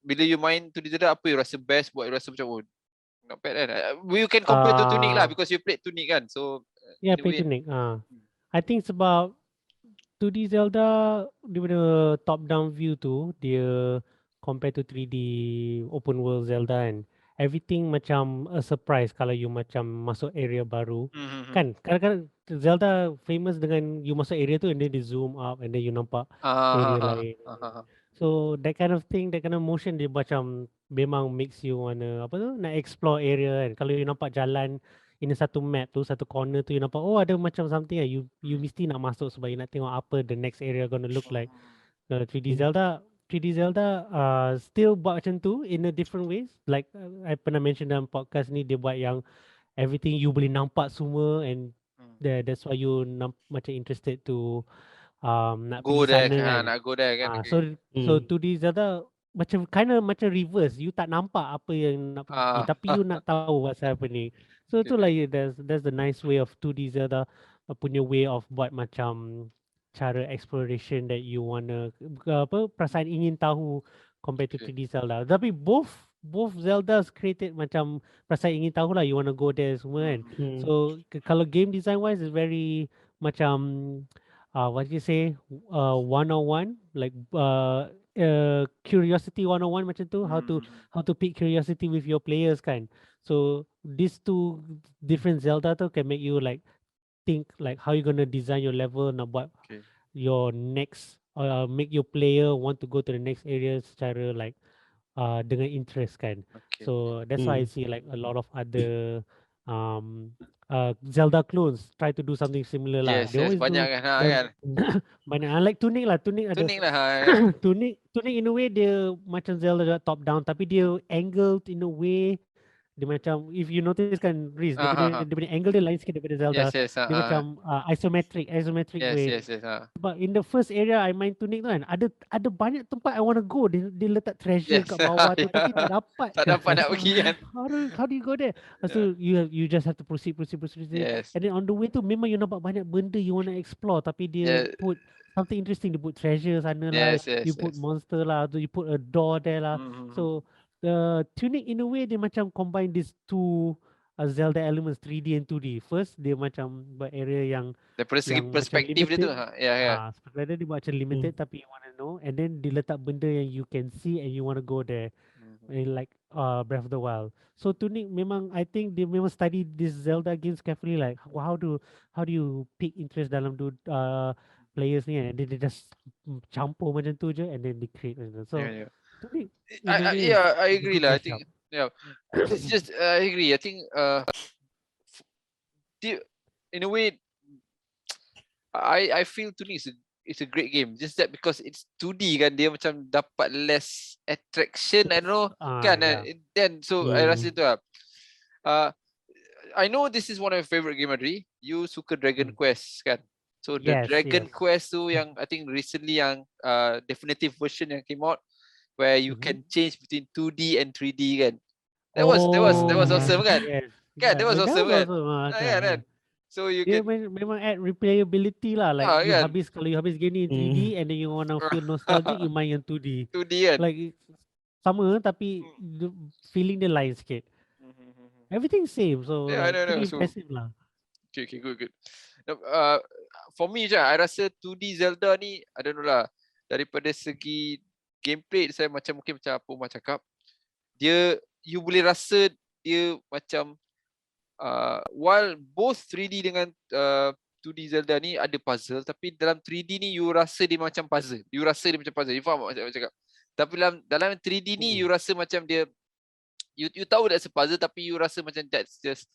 Bila you main 2D Zelda, apa you rasa best buat you rasa macam, oh, not bad kan? You can compare to Tunic lah because you played Tunic kan. So, Yeah, in a play way, Tunic. I think sebab 2D Zelda daripada top down view tu dia compare to 3D open world Zelda kan. Everything macam a surprise kalau you macam masuk area baru. Kan kadang-kadang Zelda famous dengan you masuk area tu and then dia zoom up and then you nampak area lain. So that kind of thing, that kind of motion dia macam memang makes you wanna apa tu nak explore area kan. Kalau you nampak jalan in satu map tu, satu corner tu you nampak oh ada macam something lah, you mesti nak masuk sebab you nak tengok apa the next area gonna look like. 3D Zelda 3D Zelda still buat macam tu in a different ways. Like I pernah mention dalam podcast ni dia buat yang everything you boleh nampak semua and that's why you macam interested to nak go pergi there sana kan, kan. nak go there kan. So 2D Zelda macam macam reverse. You tak nampak apa yang nak pergi tapi you nak tahu what's happening. So tu lah that's the nice way of 2D Zelda punya way of buat macam cara exploration that you wanna perasaan ingin tahu compared to 3D Zelda. Tapi both Zeldas created macam perasaan ingin tahu lah, you wanna go there semua kan. So kalau game design wise is very macam what do you say 101 like curiosity 101 macam tu, how to pick curiosity with your players kan. So these two different Zelda tu can make you like think like how you gonna design your level, nak buat your next make your player want to go to the next area secara like dengan interest kan. So that's why I see like a lot of other Zelda clones try to do something similar lah. Yes, banyak kan, kan. Banyak. Unlike Tunic lah. Tunic ada Tunic lah. Tunic in a way dia macam Zelda top down tapi dia angled in a way dia macam if you notice kan Riz dia punya angle dia lain sikit daripada Zelda. Yes, Dia macam isometric way. Yes. But in the first area I main Tunic tu kan ada banyak tempat I want to go. Dia letak treasure kat bawah tu tapi tak dapat. Tak dapat nak pergi kan. How do you go there? So you just have to proceed. Yes. And then on the way tu memang you nampak banyak benda you want to explore tapi dia put something interesting. Dia put treasure sana lah. You put monster lah. You put a door there lah. So the Tunic in a way dia macam combine these two Zelda elements 3D and 2D. First dia macam buat area yang daripada segi perspektif dia tu perspektif dia buat macam limited tapi you want to know and then dia letak benda yang you can see and you want to go there. Like Breath of the Wild. So Tunic memang I think dia memang study this Zelda games carefully like how do you pick interest dalam players ni and then they just campur macam tu je and then they create macam tu. So Tunic, I agree lah. I think it's just I agree. I think in a way I feel Tunic is a great game. Just that because it's 2D kan, dia macam dapat less attraction, I don't know kan. Then so I rasa tu lah. I know this is one of your favorite game, Adri. You suka Dragon Quest kan. So the Dragon Quest tu yang I think recently yang definitive version yang came out where you can change between 2D and 3D kan. That was awesome kan. Kan that was awesome kan. Kan. So you can memang add replayability lah like kalau you habis game ni 3D and then you wanna feel nostalgic you main yang 2D. 2D kan. Like sama tapi feeling dia lain sikit. Everything same so pretty impressive lah. Okay, good. For me je, I rasa 2D Zelda ni, I don't know lah, daripada segi gameplay saya mungkin macam apa Umar cakap, you boleh rasa dia macam while both 3D dengan 2D Zelda ni ada puzzle, tapi dalam 3D ni you rasa dia macam puzzle. You faham macam cakap? Tapi dalam 3D ni you rasa macam dia you tahu that's a puzzle tapi you rasa macam that's just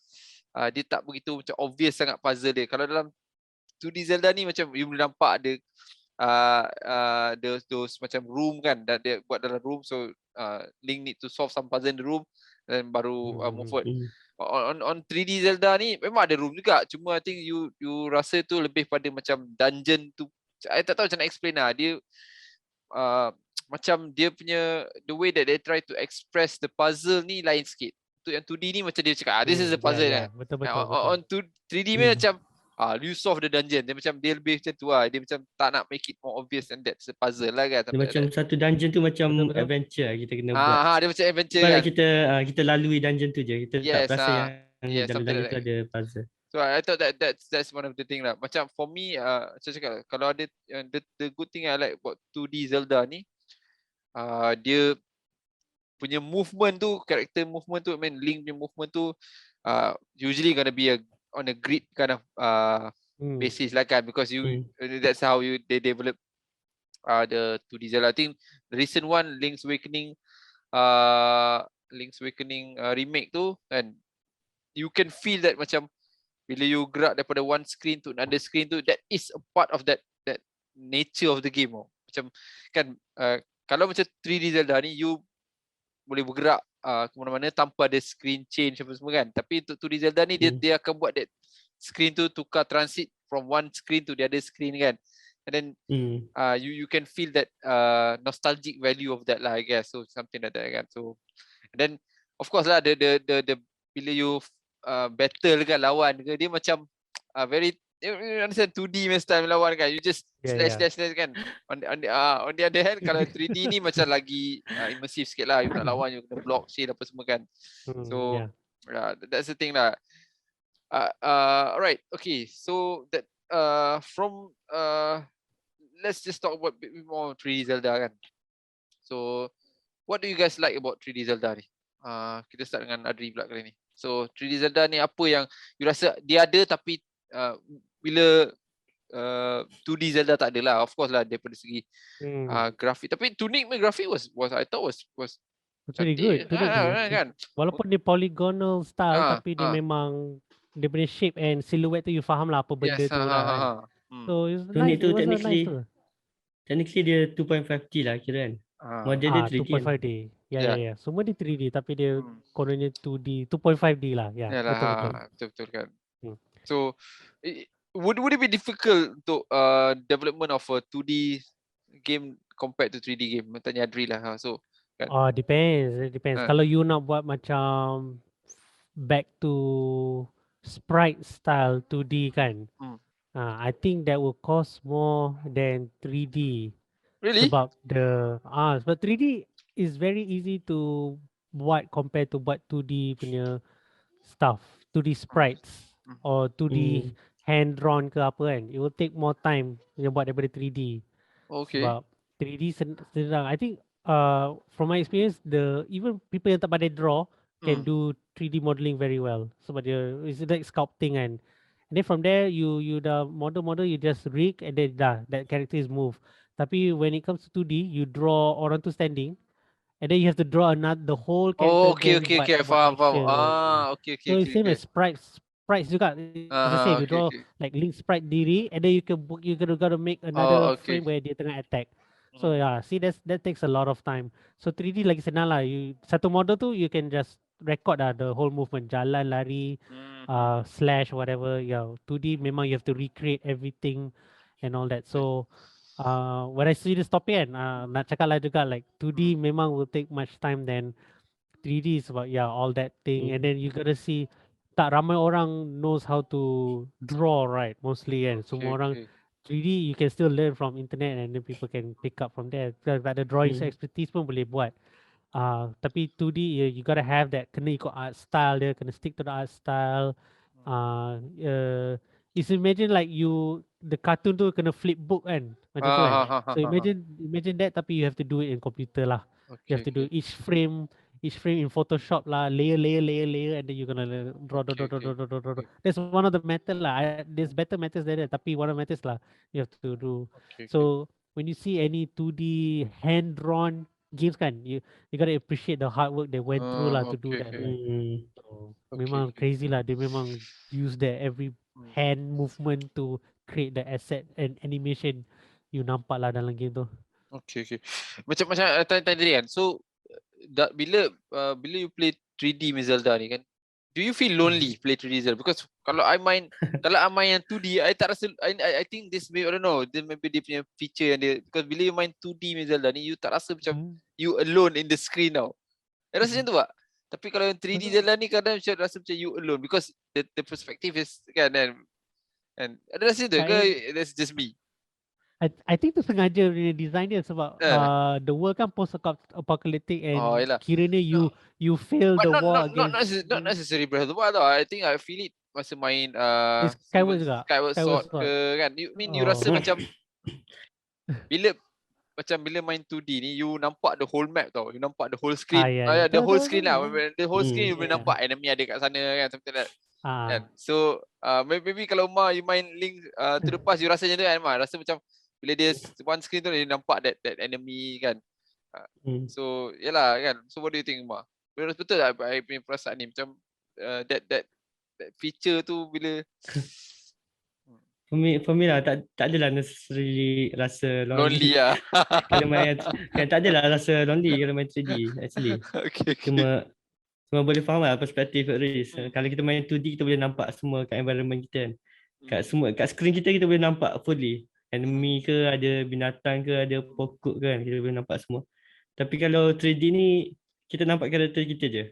dia tak begitu macam obvious sangat puzzle dia. Kalau dalam 2D Zelda ni macam you boleh nampak ada those macam room kan, dia buat dalam room, so Link need to solve some puzzle in the room dan baru move forward. On 3D Zelda ni memang ada room juga, cuma I think you rasa tu lebih pada macam dungeon tu. I tak tahu macam nak explain lah. Dia macam dia punya the way that they try to express the puzzle ni lain sikit. Tu yang 2D ni macam dia cakap this is the puzzle kan. Betul. On 3D ni macam you solve the dungeon. Dia lebih macam tu lah. Dia macam tak nak make it more obvious and that's a puzzle lah kan. Dia macam satu dungeon tu macam Betul-betul. adventure lah kita kena buat. Dia macam adventure Sebab kan. kita lalui dungeon tu je. Kita tak Yes, rasa yang yes, dalam something dungeon like tu ada puzzle. So I thought that's one of the thing lah. Macam for me, saya cakap kalau ada the good thing I like about 2D Zelda ni, dia punya movement tu, character movement tu, Link punya movement tu, usually gonna be on a grid kind of basis lah kan, because that's how they develop the 2D Zelda. I think the recent one, Link's Awakening remake tu, and you can feel that macam bila you gerak daripada one screen to another screen tu, that is a part of that nature of the game. Macam kan, kalau macam 3D Zelda ni, you boleh bergerak ke mana-mana tanpa ada screen change apa semua kan. Tapi untuk 2D Zelda ni, dia akan buat that screen tu tukar transit from one screen to the other screen kan. And then you can feel that nostalgic value of that lah, I guess. So something like that kan. So and then of course lah, the bila you battle kan lawan ke, dia macam very, you understand 2D masa time lawan kan, you just slash kan. On the other hand, kalau 3D ni macam lagi immersive sikit lah, you nak lawan you kena block shield apa semua kan. So that's the thing lah. Alright, okay, so that from let's just talk about a bit more 3D Zelda kan. So what do you guys like about 3D Zelda ni? Kita start dengan Adri pula kali ni. So 3D Zelda ni apa yang you rasa dia ada tapi bila 2D Zelda tak ada lah. Of course lah daripada segi grafik. Tapi Tunic punya grafik was I thought was pretty good. Kan? Walaupun dia polygonal style, tapi dia memang dia punya shape and silhouette tu you faham lah apa benda tu lah. So it's Tunic nice. tu It was nice tu. technically dia 2.5D lah kira kan. Model dia 3D 2.5D. Ya. Semua di 3D tapi dia kononnya 2D, 2.5D lah. Ya, betul kan. So would it be difficult untuk development of a 2D game compared to 3D game? Tanya Adri lah. So kan. Depends. Kalau you nak buat macam back to sprite style 2D kan, I think that will cost more than 3D. Really? Sebab 3D is very easy to buat compared to buat 2D punya stuff, 2D sprites or 2D hand drawn ke apa kan. It will take more time you buat daripada 3D. Okay. Sebab 3D senang. I think from my experience, even people yang tak pandai draw can do 3D modeling very well. Sebab dia it's like sculpting kan. And then from there you dah model you just rig and then that character is moved. Tapi when it comes to 2D, you draw orang tu standing and then you have to draw the whole character. Okay, faham. Okay. So it's same as sprites juga. It's the same. You draw like Link sprite diri and then you gotta make another frame where dia tengah attack. So see that takes a lot of time. So 3D lagi senang lah. Satu model tu you can just record the whole movement, jalan, lari, slash whatever. 2D memang you have to recreate everything and all that. So when I see this topic kan, nak cakap lah juga like 2D memang will take much time than 3D is about all that thing. And then you gotta see tak ramai orang knows how to draw right mostly kan. Semua orang 3D you can still learn from internet and then people can pick up from there. But the drawing expertise pun boleh buat. Tapi 2D you gotta have that, kena ikut art style dia, kena stick to the art style. Is imagine like the cartoon tu kena flip book kan, macam tu kan. So imagine that tapi you have to do it in computer lah. You have to do each frame in Photoshop lah, layer and then you're gonna draw. That's one of the methods lah. There's better methods than that, tapi one of the methods lah you have to do. So when you see any 2D hand drawn games kan, you gotta appreciate the hard work they went through lah to do that. So, memang crazy lah. They memang use their every hand movement to create the asset and animation you nampak lah dalam game tu. Okay. Macam tanya tadi kan. So bila you play 3D Zelda ni kan, do you feel lonely play 3D Zelda? Because kalau I main yang 2D, I tak rasa, I think this may, I don't know, this maybe dia punya feature yang dia, because bila you main 2D Zelda ni, you tak rasa macam you alone in the screen tau. I rasa macam tu tak? Tapi kalau yang 3D Zelda ni kadang macam rasa macam you alone because the perspective is kan, Kan? Ada rasa tu ke that's just me? I think tu sengaja dia design dia sebab Eh. the world kan post-apocalyptic Oh, and yelah. kiranya you fail But the war not against necessary Breath of the Wild tau. I think I feel it masa main Skyward juga. Skyward Sword Sword. ke kan. You rasa macam bila main 2D ni you nampak the whole map tau. You nampak the whole screen. Yeah. The whole screen lah. The whole screen you boleh Yeah. nampak enemy ada kat sana kan, something like that. Kan? Ah. So maybe kalau you main Link to the Past you rasa macam tu kan, rasa macam bila dia one screen tu dia nampak that enemy kan. So yalah kan. So what do you think Ma? Betul tak I punya perasaan ni macam that feature tu bila For me lah tak adalah necessarily rasa lonely lah. kalau main kan, tak adalah rasa lonely kalau main 3D actually. Okay. Cuma boleh faham lah perspektif Reez. Kalau kita main 2D kita boleh nampak semua kat environment kita kan. Kat screen kita boleh nampak fully. Enemy ke, ada binatang ke, ada pokok kan, kita boleh nampak semua. Tapi kalau 3D ni kita nampak karakter kita je.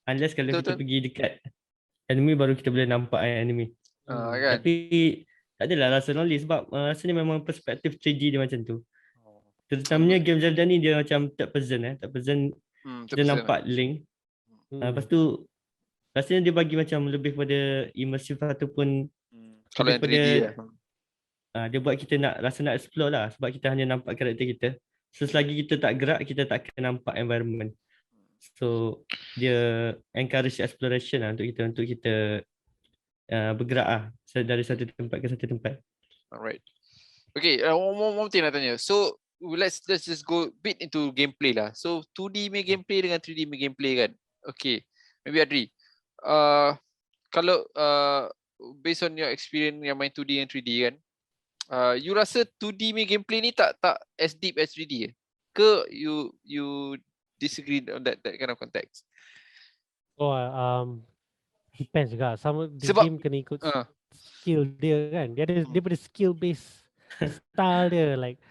Unless kalau kita pergi dekat enemy baru kita boleh nampak enemy. Kan? Tapi tak adalah rasa lonely sebab rasanya memang perspektif 3D dia macam tu. Terutamanya game Zelda ni dia macam third person. Kita nampak Link. Lepas tu rasanya dia bagi macam lebih pada immersive ataupun kalau yang 3D dia buat kita nak explore lah sebab kita hanya nampak karakter kita. So selagi kita tak gerak kita tak akan nampak environment. So dia encourage exploration lah untuk kita bergerak lah dari satu tempat ke satu tempat. Alright. Okay, one more thing nak tanya. So let's just go bit into gameplay lah. So 2D main gameplay dengan 3D main gameplay kan. Okay, maybe Adri. Kalau based on your experience yang main 2D and 3D kan, you rasa 2D main gameplay ni tak as deep as 3D ke you disagree on that kind of context? Depends juga. Sama Sebab, game kena ikut skill dia kan. Dia ada daripada skill based style dia like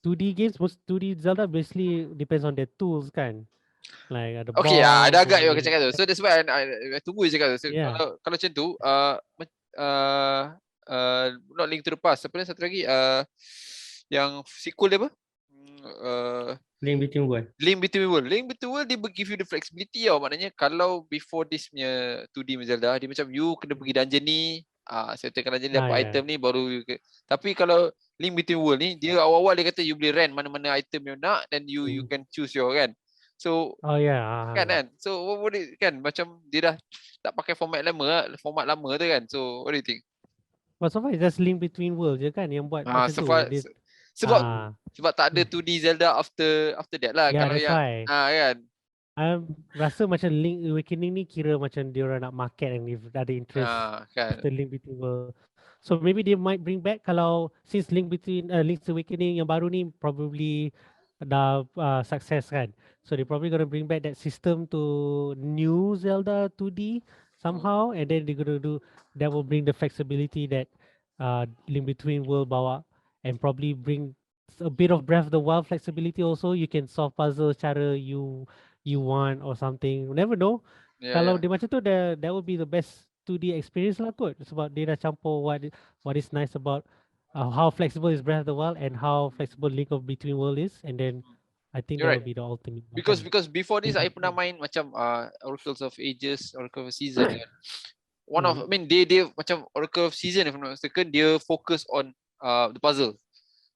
2D games, most 2D Zelda basically depends on their tools kan. Like ada okay, bomb, ada agak you akan cakap tu. So that's why I tunggu je cakap tu. So, Yeah. kalau macam tu not Link to the Past, apa ni satu lagi yang sequel dia apa? Link Between Worlds. Link Between Worlds dia give you the flexibility tau. Maknanya kalau before this punya 2D Zelda dia macam you kena pergi dungeon ni, settlekan dungeon ni dapat item ni baru tapi kalau Link Between Worlds ni dia awal-awal dia kata you boleh rent mana-mana item you nak dan you can choose your kan. So kan. So what kan macam dia dah tak pakai format lama tu kan. So what do you think? But so far it's just Link Between Worlds je kan yang buat macam tu. Sebab tak ada 2D Zelda after that lah. Yeah, Kalau that's yang why. kan. Rasa macam Link Awakening ni kira macam dia orang nak market and if ada interest kan. after Link Between Worlds. So maybe they might bring back kalau since Link's Awakening yang baru ni probably dah success kan. So they probably gonna bring back that system to new Zelda 2D somehow and then they're gonna do that will bring the flexibility that Link Between World bawa and probably bring a bit of Breath of the Wild flexibility also. You can solve puzzles cara you want or something. You never know. Kalau dia macam tu that would be the best 2D experience lah kot sebab dia dah campur what is nice about how flexible is Breath of the Wild and how flexible Link of Between World is and then I think that would be the ultimate. Because before this I pernah main macam Oracles of Ages, Oracle of Season kan. Dia macam Oracle of Season if I'm not mistaken, dia focus on the puzzle.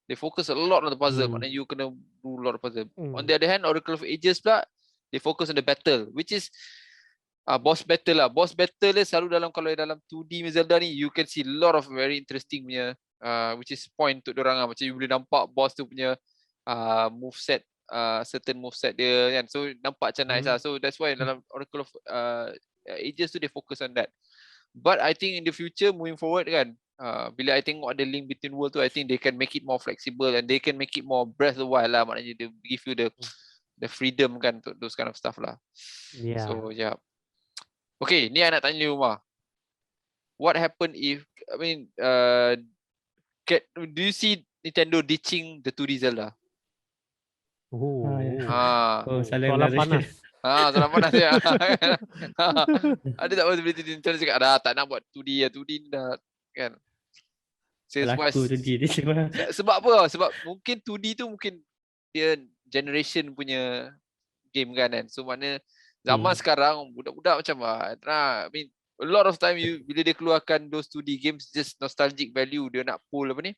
They focus a lot on the puzzle. Maknanya you kena do a lot of puzzle. On the other hand, Oracle of Ages pula they focus on the battle, which is boss battle lah. Boss battle dia selalu kalau dalam 2D Zelda ni you can see a lot of very interesting punya which is point untuk diorang lah. Macam you boleh nampak boss tu punya moveset, certain moveset dia kan. So nampak macam nice lah. So that's why dalam Oracle of Ages tu they focus on that. But I think in the future moving forward kan, bila I tengok ada Link Between World tu, I think they can make it more flexible and they can make it more Breath of the Wild lah. Maknanya they give you the freedom kan, those kind of stuff lah. Yeah. So yeah. Okay, ni I nak tanya you Umar. What happen if do you see Nintendo ditching the 2D Zelda? Soalan panas. Soalan panas ya. Ada tak possibility Nintendo cakap dah tak nak buat 2D ya, 2D dah kan. Sales wise, Laku tu dia cuma. sebab apa tau? Sebab mungkin 2D tu mungkin dia generation punya game kan. So mana zaman sekarang budak-budak macam I mean a lot of time bila dia keluarkan those 2D games, just nostalgic value, dia nak pull apa ni,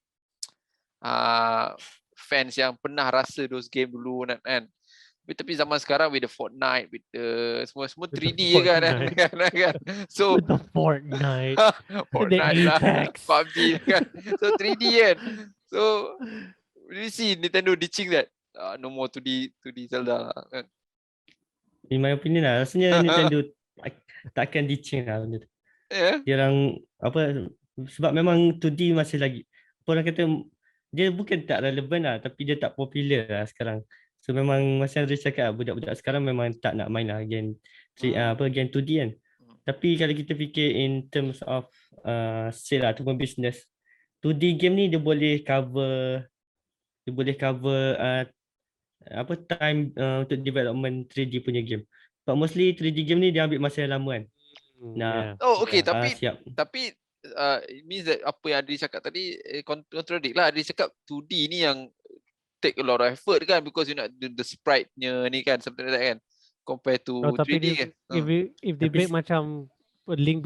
fans yang pernah rasa those game dulu kan. Tapi zaman sekarang with the Fortnite, with the semua 3D je kan. So With the Fortnite, the Fortnite lah, Apex. PUBG kan. So 3D kan. So you see Nintendo ditching that. No more 2D Zelda lah kan. In my opinion lah, rasanya Nintendo takkan ditching lah benda tu. Yeah. Dia orang apa, sebab memang 2D masih lagi, orang kata dia bukan tak relevan lah, tapi dia tak popular lah sekarang. So memang macam Adri cakap, budak-budak sekarang memang tak nak main lah game game 2D kan. Tapi kalau kita fikir in terms of sale ataupun business, 2D game ni dia boleh cover time untuk development 3D punya game. But mostly 3D game ni dia ambil masa yang lama kan. Nah, Oh okay, siap. tapi it means that apa yang Adri cakap tadi contradict lah. Adri cakap 2D ni yang take a lot of effort kan, because you nak the sprite-nya ni kan, something like that kan, compared to 3D kan. If they Tapi make macam Link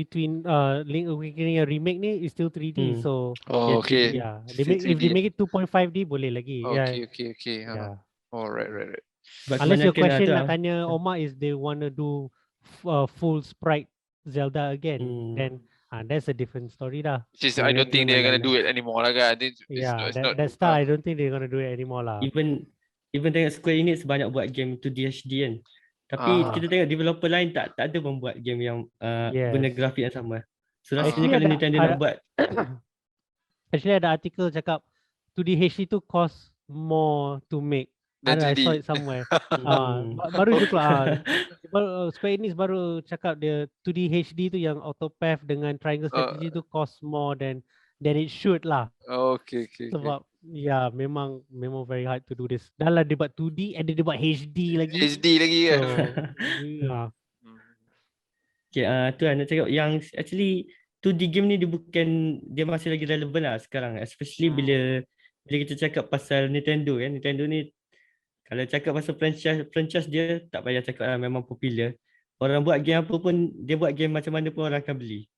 Awakening yang remake ni is still 3D. So okay. yeah, Still if they 3D. make it 2.5D boleh lagi. Okay. Yeah. Oh right. Sebab Unless your kebanyakan question tu nak tanya Omar is they wanna do full sprite Zelda again, then that's a different story lah. I don't think they're gonna do it anymore lah kan. That style I don't think they're gonna do it anymore lah. Even tengok Square Enix banyak buat game 2D HD kan. Tapi kita tengok developer lain tak ada membuat game yang guna grafik yang sama. So rasanya kalau Nintendo nak buat actually ada artikel cakap 2D HD tu cost more to make. I saw it somewhere. Baru je keluar. Square Enix baru cakap dia 2D HD tu yang autopath dengan triangle strategy tu cost more than it should lah. Okay. Sebab memang very hard to do this. Dah lah dia buat 2D and dia buat HD lagi. HD lagi kan. Okay, tu lah nak cakap yang actually 2D game ni dia masih lagi relevan lah sekarang, especially bila kita cakap pasal Nintendo kan. Nintendo ni kalau cakap pasal franchise dia tak payah cakap lah, memang popular. Orang buat game apa pun, dia buat game macam mana pun orang akan beli.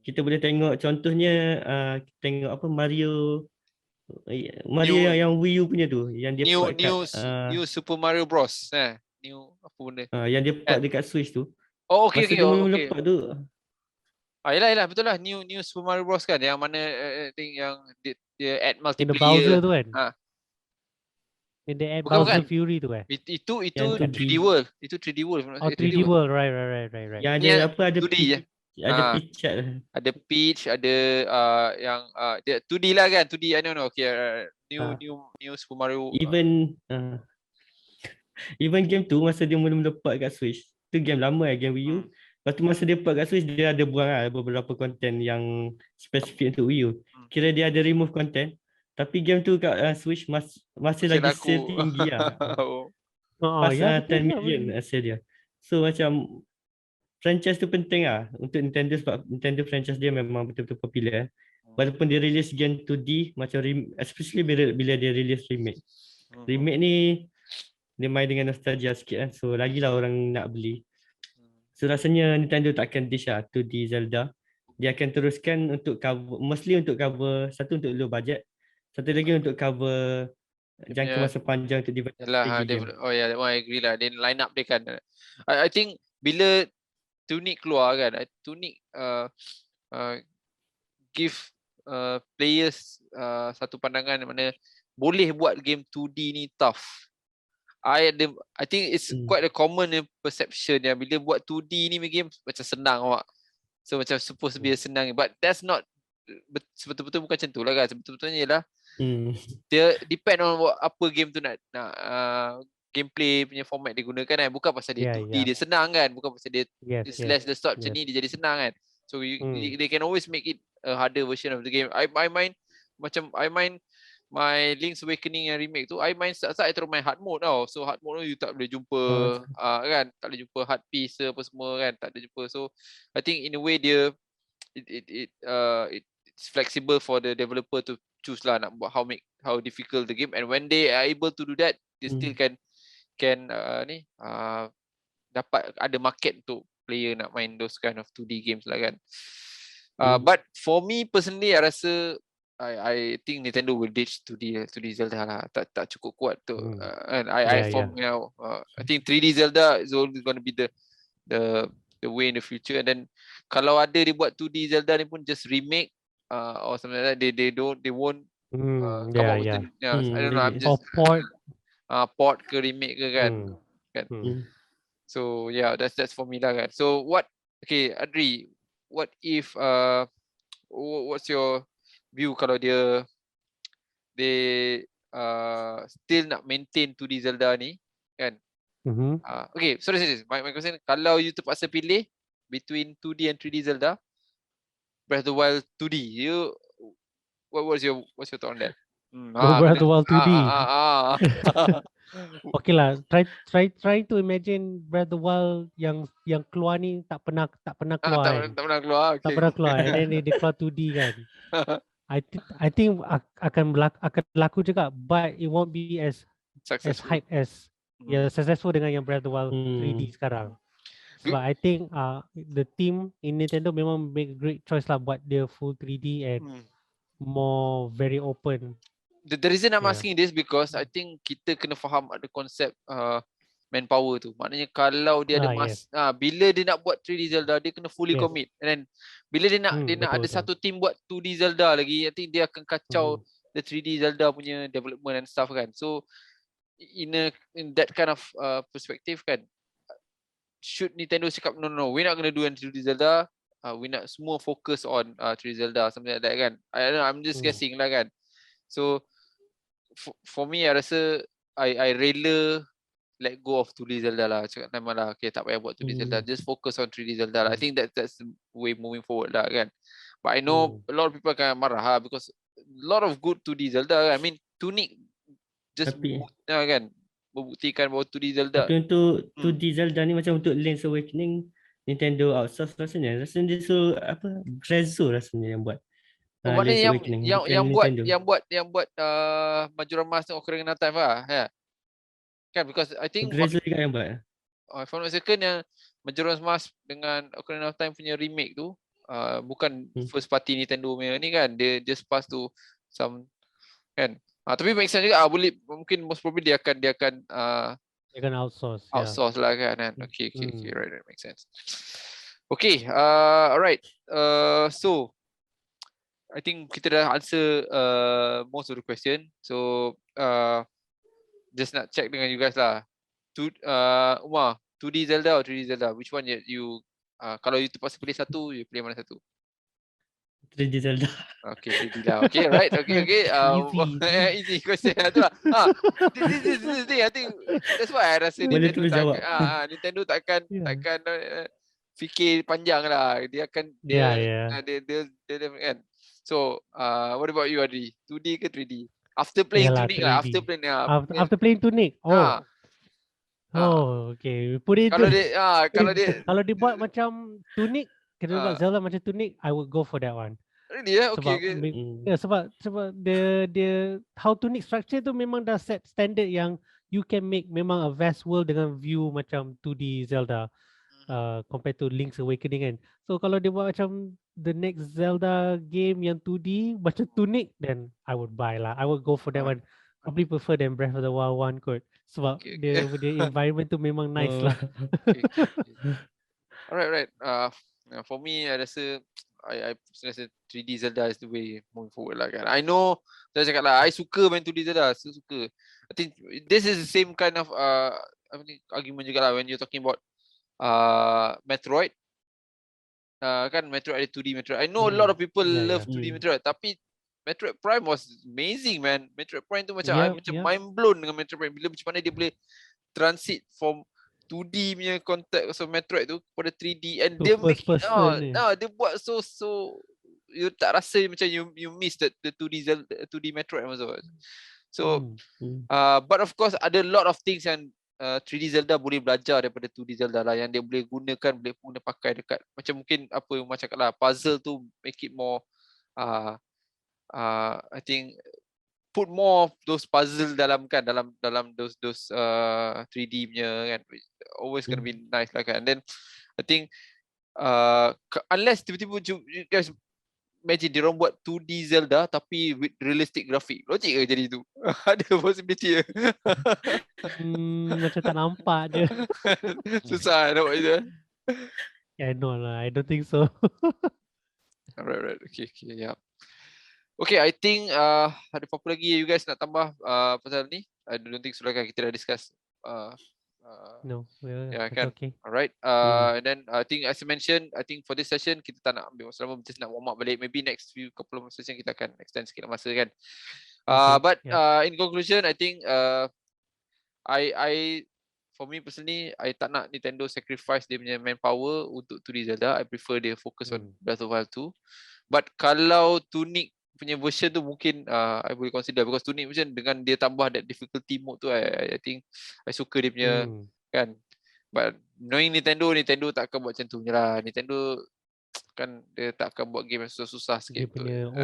Kita boleh tengok contohnya tengok apa Mario yang Wii U punya tu, yang dia new Super Mario Bros. New apa benda? Yang dia port dekat Switch tu. Oh okay. Lepas tu. Yalah betul lah, new Super Mario Bros kan, yang mana thing yang dia add multiplayer. In the browser tu kan. In the add Bukan. Fury tu Itu 3D World. Itu 3D World. Oh 3D World, right. Yang ada apa, ada 2D je. Ada Peach. Ada Peach, ada yang dia 2D lah kan, 2D I don't know. Okay, new Super Mario. Even game tu masa dia mula-mula port kat Switch, tu game lama game Wii U. Lepas tu masa dia port kat Switch, dia ada buang beberapa content yang spesifik untuk Wii U. Kira dia ada remove content, tapi game tu kat Switch masih lagi sale tinggi lah. Pas 10 million sale dia. So macam franchise tu penting lah untuk Nintendo, sebab Nintendo franchise dia memang betul-betul popular. Walaupun dia release game 2D macam especially bila dia release remake. Remake ni dia main dengan nostalgia sikit kan. So lagilah orang nak beli. So rasanya Nintendo takkan ditch lah 2D Zelda. Dia akan teruskan untuk cover, mostly untuk cover, satu untuk low budget, satu lagi untuk cover jangka masa panjang untuk develop. That one I agree lah. Then line up dia kan. I think bila Tunic keluar kan, Tunic give players satu pandangan mana boleh buat game 2D ni tough. I think it's quite a common perception yang bila buat 2D ni game macam senang awak. So macam supposed to be senang, but that's not sebetul-betul bukan macam tu lah kan. Sebetul-betulnya ialah dia depend on apa game tu nak gameplay punya format dia gunakan kan. Bukan pasal dia 2D dia senang kan, bukan pasal dia slash the stop macam ni dia jadi senang kan. So they can always make it a harder version of the game. I mind my Link's Awakening yang remake tu, I main start-start I terus main hard mode tau. So hard mode tu you tak boleh jumpa kan, tak boleh jumpa hard piece apa semua kan, tak boleh jumpa. So I think in a way dia it it's flexible for the developer to choose lah nak buat how difficult the game, and when they are able to do that, they still can dapat ada market untuk player nak main those kind of 2D games lah kan. But for me personally, I rasa I think Nintendo will ditch 2D Zelda lah. Tak cukup kuat tu. And I think 3D Zelda is always going to be the way in the future. And then kalau ada dia buat 2D Zelda ni pun just remake or something like that, they won't come up with I don't know, I'm just port ke remake ke kan. So yeah, that's for me lah kan. So okay Adri, what if what's your view kalau they still nak maintain 2D Zelda ni kan? Okay, sorry. My question, kalau you terpaksa pilih between 2D and 3D Zelda, Breath of the Wild 2D, what's your thought on that? Breath of the Wild 2D. Okay lah, try to imagine Breath of the Wild yang keluar ni tak pernah keluar. Tak pernah keluar. Okay. Tak pernah keluar. And then dia keluar 2D kan. I think akan berlaku juga, but it won't be as hype as successful dengan yang Breath of the Wild 3D sekarang. Sebab I think the team in Nintendo memang make a great choice lah buat dia full 3D and more very open. The reason I'm asking this because I think kita kena faham ada konsep manpower tu. Maknanya kalau dia ada bila dia nak buat 3D Zelda, dia kena fully commit. And then bila dia nak ada satu team buat 2D Zelda lagi, I think dia akan kacau the 3D Zelda punya development and stuff kan. So in that kind of perspective kan, should Nintendo cakap no, we're not gonna do 3D Zelda, we nak semua focus on 3D Zelda, something like that kan. I don't know, I'm just guessing lah kan. So for me, I rasa I rela let go of 2D Zelda lah. Cakap nama lah, okay, tak payah buat 2D Zelda, just focus on 3D Zelda lah. I think that's the way moving forward lah kan. But I know a lot of people akan marah lah, because a lot of good 2D Zelda. I mean, Tunic just kan membuktikan bahawa 2D Zelda. Tapi untuk 2D Zelda ni macam untuk Link's Awakening, Nintendo outsource rasanya. Rasanya dia suruh Grezzo rasanya yang buat. Maknanya yang buat Majora's Mask dan Ocarina of Time lah. Kan, because I think Grezzo juga yang buat. If I'm not mistaken, yang Majora's Mask dengan Ocarina of Time punya remake tu bukan first party Nintendo punya ni kan, dia just pass to some kan. Tapi make sense juga, mungkin most probably dia akan outsource lah kan. Okay, right, that makes sense. Okay, alright. So I think kita dah answer most of the question. So just nak check dengan you guys lah. Umar, 2D Zelda or 3D Zelda? Which one you kalau you terpaksa pilih satu, you pilih mana satu? 3D Zelda. Okay, 3D lah. Okay, right. Okay. Easy question lah tu lah. This is the thing. I think that's why I rasa Nintendo takkan fikir panjang lah. Dia akan dia kan. So, what about you, Adri? 2D ke 3D? After playing Tunic lah. After playing Tunic. Okay. Put it kalau dia buat macam Tunic, kita buat Zelda macam Tunic, I would go for that one. Really? Okay. Sebab dia how Tunic structure tu memang dah set standard yang you can make memang a vast world dengan view macam 2D Zelda. Compared to Link's Awakening kan. So kalau dia buat macam the next Zelda game yang 2D macam Tunic, then I would buy lah. I would go for that one. Probably prefer than Breath of the Wild one kot. Sebab dia environment tu memang nice lah. Alright. For me, I rasa I rasa 3D Zelda is the way moving forward lah kan. I know, saya cakap lah, I suka main 2D Zelda, suka. I think this is the same kind of argument juga lah when you're talking about Metroid. Kan Metroid ada 2D Metroid. I know a lot of people love 2D Metroid, tapi Metroid Prime was amazing, man. Metroid Prime tu macam mind blown dengan Metroid Prime, bila macam mana dia boleh transit from 2D punya konteks Metroid tu kepada 3D, and dia dia buat so you tak rasa macam you miss the 2D Metroid also. So but of course ada a lot of things yang 3D Zelda boleh belajar daripada 2D Zelda lah, yang dia boleh guna pakai dekat macam mungkin apa yang macam cakap lah, puzzle tu make it more I think put more of those puzzle dalam those 3D punya kan, always gonna be nice lah kan. And then I think unless tiba-tiba you guys imagine dia orang buat 2D Zelda tapi with realistic graphic, logik ke jadi tu? Ada possibility ke? Macam tak nampak je. Susah nak buat itu. Yeah, no lah, I don't think so. Right. Okay, yeah. Okay, I think ada apa-apa lagi you guys nak tambah pasal ni? I don't think so lah kan, kita dah discuss. No, Yeah, it's kan. okay. Alright. And then I think as I mentioned, I think for this session kita tak nak ambil masa lama, just nak warm up balik. Maybe next few couple of session kita akan extend sikit masa kan. But in conclusion, I think I for me personally, I tak nak Nintendo sacrifice dia punya manpower untuk 2D Zelda. I prefer dia focus on Breath of the Wild 2. But kalau Tunic punya version tu mungkin I boleh consider, because Tunic version dengan dia tambah that difficulty mode tu, I think I suka dia punya kan. But knowing Nintendo tak akan buat macam tu je lah. Nintendo kan dia tak akan buat game yang susah-susah sikit. Dia punya own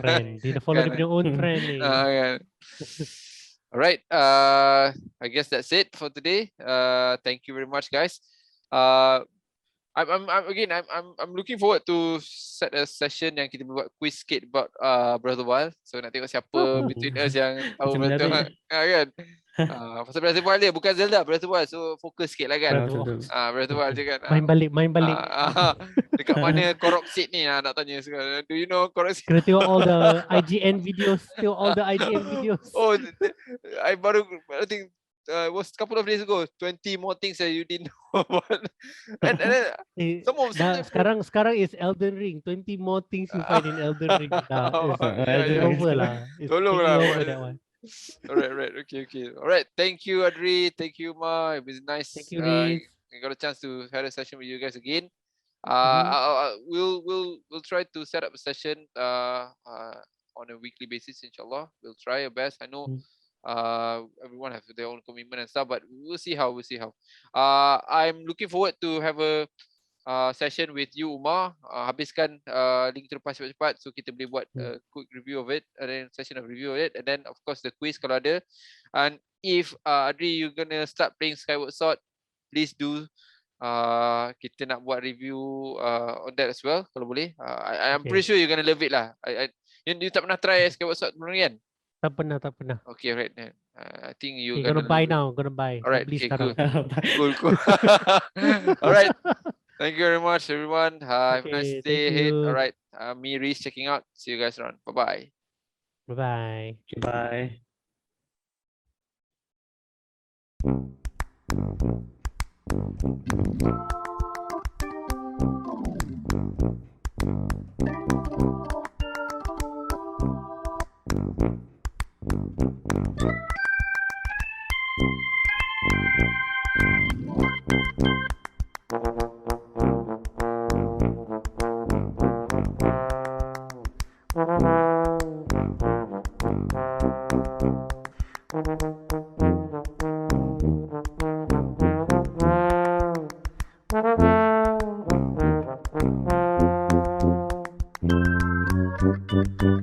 trend. Dia follow dia punya own trend ni. Kan. Alright, I guess that's it for today. Thank you very much, guys. I'm looking forward to set a session yang kita buat quiz sikit about Breath of the Wild. So nak tengok siapa between us yang tahu Breath of the Wild kan. Pasal Breath of the Wild dia bukan Zelda, Breath of the Wild. So fokus sikit lah kan. Breath of the Wild je kan. Main balik. Dekat mana Korok Seed ni nak tanya sekarang. Do you know Korok Seed? Kena tengok all the IGN videos. Oh, I think it was a couple of days ago, 20 more things that you didn't know about. And then sekarang is Elden Ring. 20 more things you find in Elden Ring. It's over lah. Tolonglah. That one. Alright. Okay. Alright, thank you Adri, thank you Ma. It was nice. Thank you, Reez. I got a chance to have a session with you guys again. We'll try to set up a session on a weekly basis, inshallah. We'll try our best. I know everyone has their own commitment and stuff, but we'll see how. I'm looking forward to have a session with you, Umar. Habiskan link terlepas cepat-cepat so kita boleh buat quick review of it, and then session of review of it, and then of course the quiz kalau ada. And if Adri you gonna start playing Skyward Sword, please do. Kita nak buat review on that as well kalau boleh. I'm pretty sure you're gonna love it lah. You tak pernah try Skyward Sword belum kan? Tak pernah. Okay, right. I think you're gonna buy now. Gonna buy. Alright, okay, cool. Alright. Thank you very much, everyone. Have a nice day ahead. Alright. Me, Reez, checking out. See you guys around. Bye-bye. Bye-bye. Goodbye.